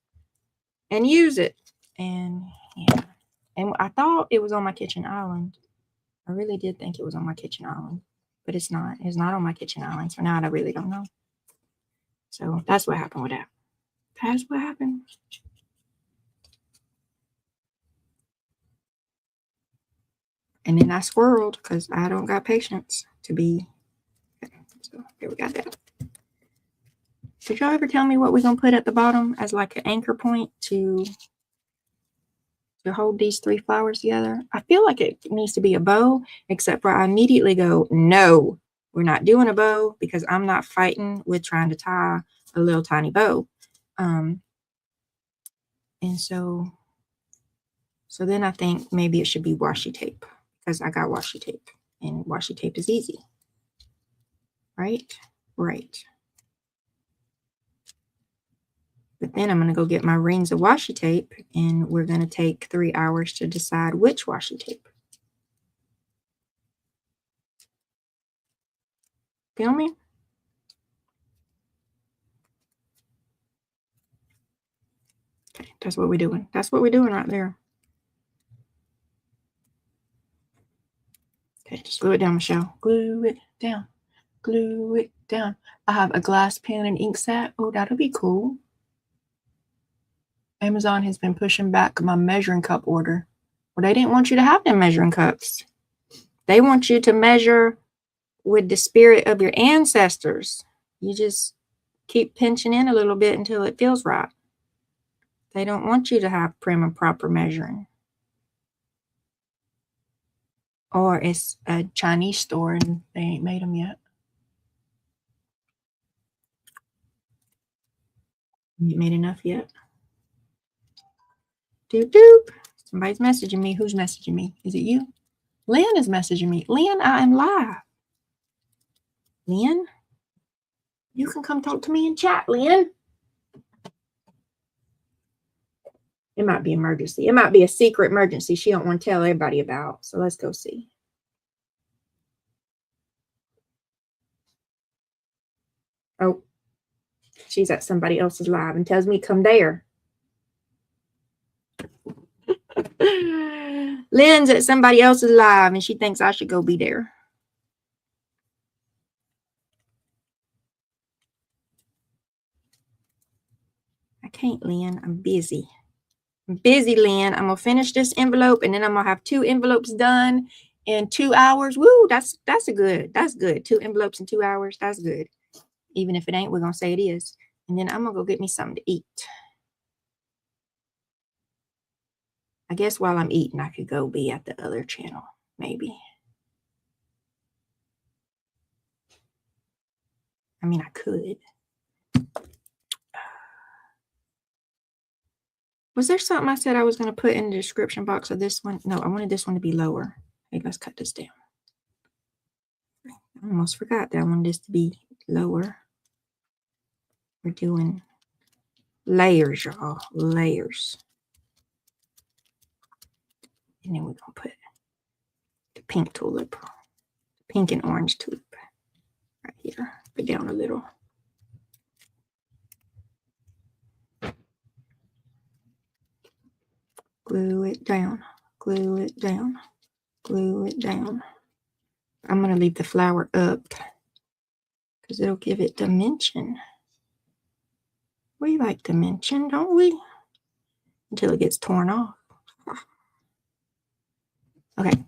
and use it. And yeah, and I thought it was on my kitchen island. I really did think it was on my kitchen island, but it's not. It's not on my kitchen island. So now I really don't know. So that's what happened with that. That's what happened. And then I squirreled because I don't got patience to be. Okay, so here we got that. Did y'all ever tell me what we're going to put at the bottom as like an anchor point to hold these 3 flowers together? I feel like it needs to be a bow, except for I immediately go, no, we're not doing a bow, because I'm not fighting with trying to tie a little tiny bow. And so then I think maybe it should be washi tape, because I got washi tape, and washi tape is easy. Right? Right. But then I'm going to go get my rings of washi tape, and we're going to take 3 hours to decide which washi tape. Feel me? Okay, that's what we're doing. That's what we're doing right there. Okay, just glue it down, Michelle. Glue it down. Glue it down. I have a glass pen and ink set. Oh, that'll be cool. Amazon has been pushing back my measuring cup order. Well, they didn't want you to have them measuring cups. They want you to measure with the spirit of your ancestors. You just keep pinching in a little bit until it feels right. They don't want you to have prim and proper measuring. Or it's a Chinese store and they ain't made them yet. You ain't made enough yet? Doop doop. Somebody's messaging me. Who's messaging me? Is it you? Lynn is messaging me. Lynn, I am live. Lynn, you can come talk to me in chat, Lynn. It might be emergency. It might be a secret emergency she don't want to tell everybody about. So let's go see. Oh, she's at somebody else's live and tells me come there. Lynn's at somebody else's live and she thinks I should go be there. I can't, Lynn. I'm busy. I'm busy, Lynn. I'm gonna finish this envelope and then I'm gonna have 2 envelopes done in 2 hours. Woo, that's good. That's good. 2 envelopes in 2 hours. That's good. Even if it ain't, we're gonna say it is. And then I'm gonna go get me something to eat. I guess while I'm eating, I could go be at the other channel, maybe. I mean, I could. Was there something I said I was going to put in the description box of this one? No, I wanted this one to be lower. Hey, let's cut this down. I almost forgot that I wanted this to be lower. We're doing layers, y'all. Layers. And then we're going to put the pink tulip. Pink and orange tulip. Right here. Put down a little. Glue it down. Glue it down. Glue it down. I'm going to leave the flower up because it'll give it dimension. We like dimension, don't we? Until it gets torn off. Okay,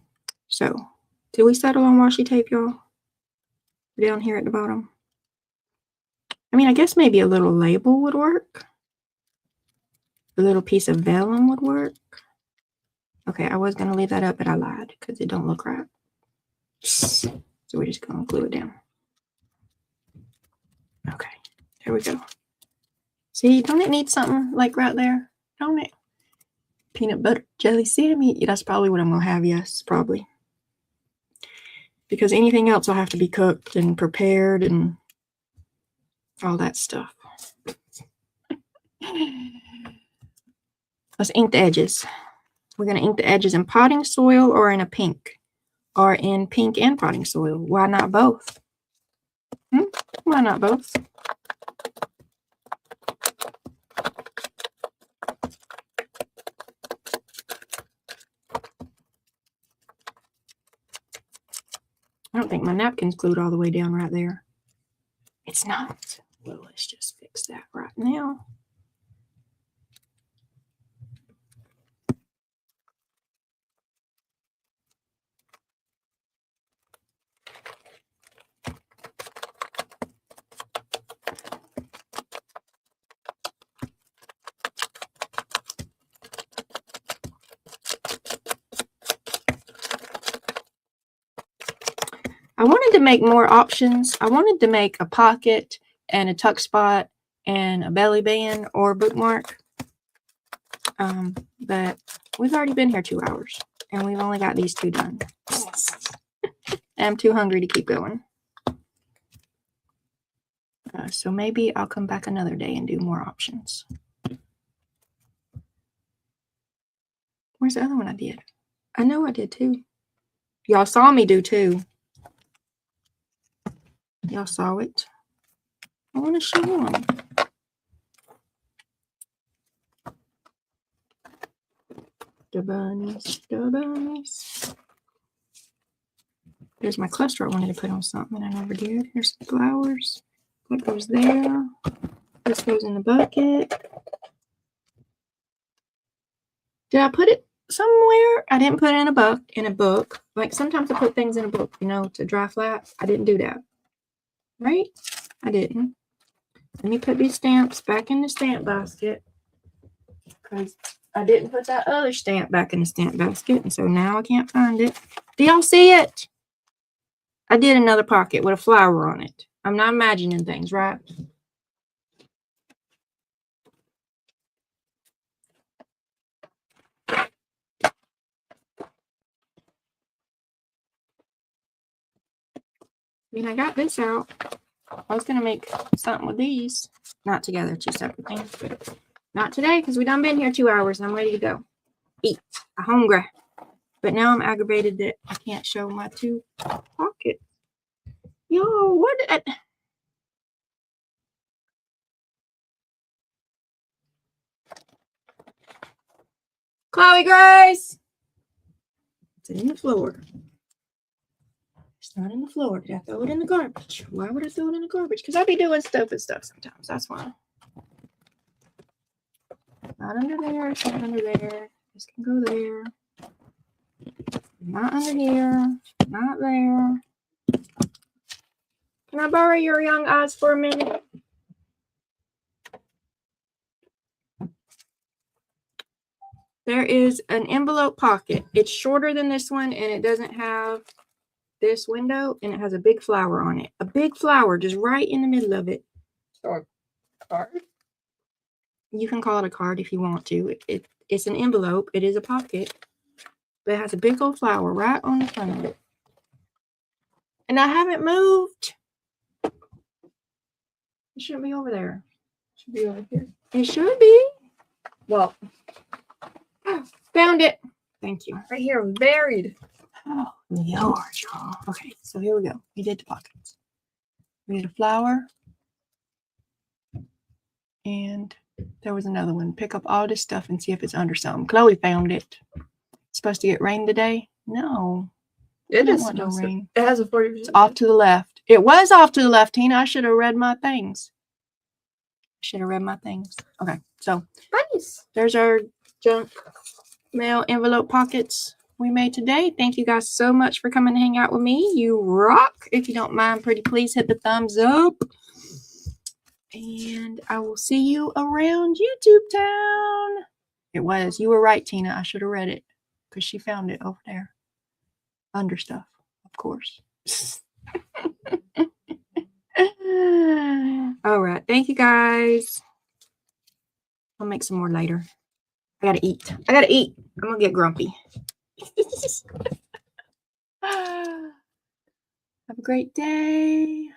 so did we settle on washi tape, y'all? Down here at the bottom. I mean, I guess maybe a little label would work. A little piece of vellum would work. Okay, I was going to leave that up, but I lied because it don't look right. So we're just going to glue it down. Okay, there we go. See, don't it need something like right there? Don't it? Peanut butter jelly Sammy. Yeah, that's probably what I'm going to have, yes, probably. Because anything else will have to be cooked and prepared and all that stuff. Let's ink the edges. We're going to ink the edges in potting soil or in a pink. Or in pink and potting soil. Why not both? Why not both? I don't think my napkin's glued all the way down right there. It's not. Well, let's just fix that right now. I wanted to make more options. I wanted to make a pocket and a tuck spot and a belly band or bookmark. But we've already been here 2 hours and we've only got these 2 done. I'm too hungry to keep going. So maybe I'll come back another day and do more options. Where's the other one I did? I know I did too. Y'all saw me do too. Y'all saw it. I want to show them. The bunnies, the bunnies. There's my cluster I wanted to put on something and I never did. Here's some flowers. That goes there. This goes in the bucket. Did I put it somewhere? I didn't put it in a book. Like sometimes I put things in a book, you know, to dry flat. I didn't do that. Right? I didn't. Let me put these stamps back in the stamp basket. Because I didn't put that other stamp back in the stamp basket. And so now I can't find it. Do y'all see it? I did another pocket with a flower on it. I'm not imagining things, right? I mean, I got this out. I was going to make something with these. Not together, 2 separate things. But not today, because we done been here 2 hours and I'm ready to go. Eat. I'm hungry. But now I'm aggravated that I can't show my 2 pockets. Yo, what did I... Chloe Grace! It's in the floor. It's not in the floor. Did I throw it in the garbage? Why would I throw it in the garbage? Because I be doing stupid stuff sometimes. That's why. Not under there. It's not under there. This can go there. Not under here. Not there. Can I borrow your young eyes for a minute? There is an envelope pocket. It's shorter than this one and it doesn't have this window and it has a big flower on it. A big flower just right in the middle of it. Or card? You can call it a card if you want to. It's an envelope. It is a pocket. But it has a big old flower right on the front of it. And I haven't moved. It shouldn't be over there. It should be over here. It should be. Well, Found it. Thank you. right here, buried. Oh, Lord, y'all. Okay, so here we go. We did the pockets. We did a flower. And there was another one. Pick up all this stuff and see if it's under something. Chloe found it. It's supposed to get rain today? No. It don't is want no supposed to. rain. It has a 40%. It's off to the left. It was off to the left, Tina. I should have read my things. Should have read my things. Okay, so Nice. there's our junk mail envelope pockets we made today. Thank you guys so much for coming to hang out with me. You rock. If you don't mind, pretty please hit the thumbs up. And I will see you around YouTube town. It was. You were right, Tina. I should have read it because she found it over there. Under stuff, of course. All right. Thank you, guys. I'll make some more later. I gotta eat. I'm gonna get grumpy. Have a great day.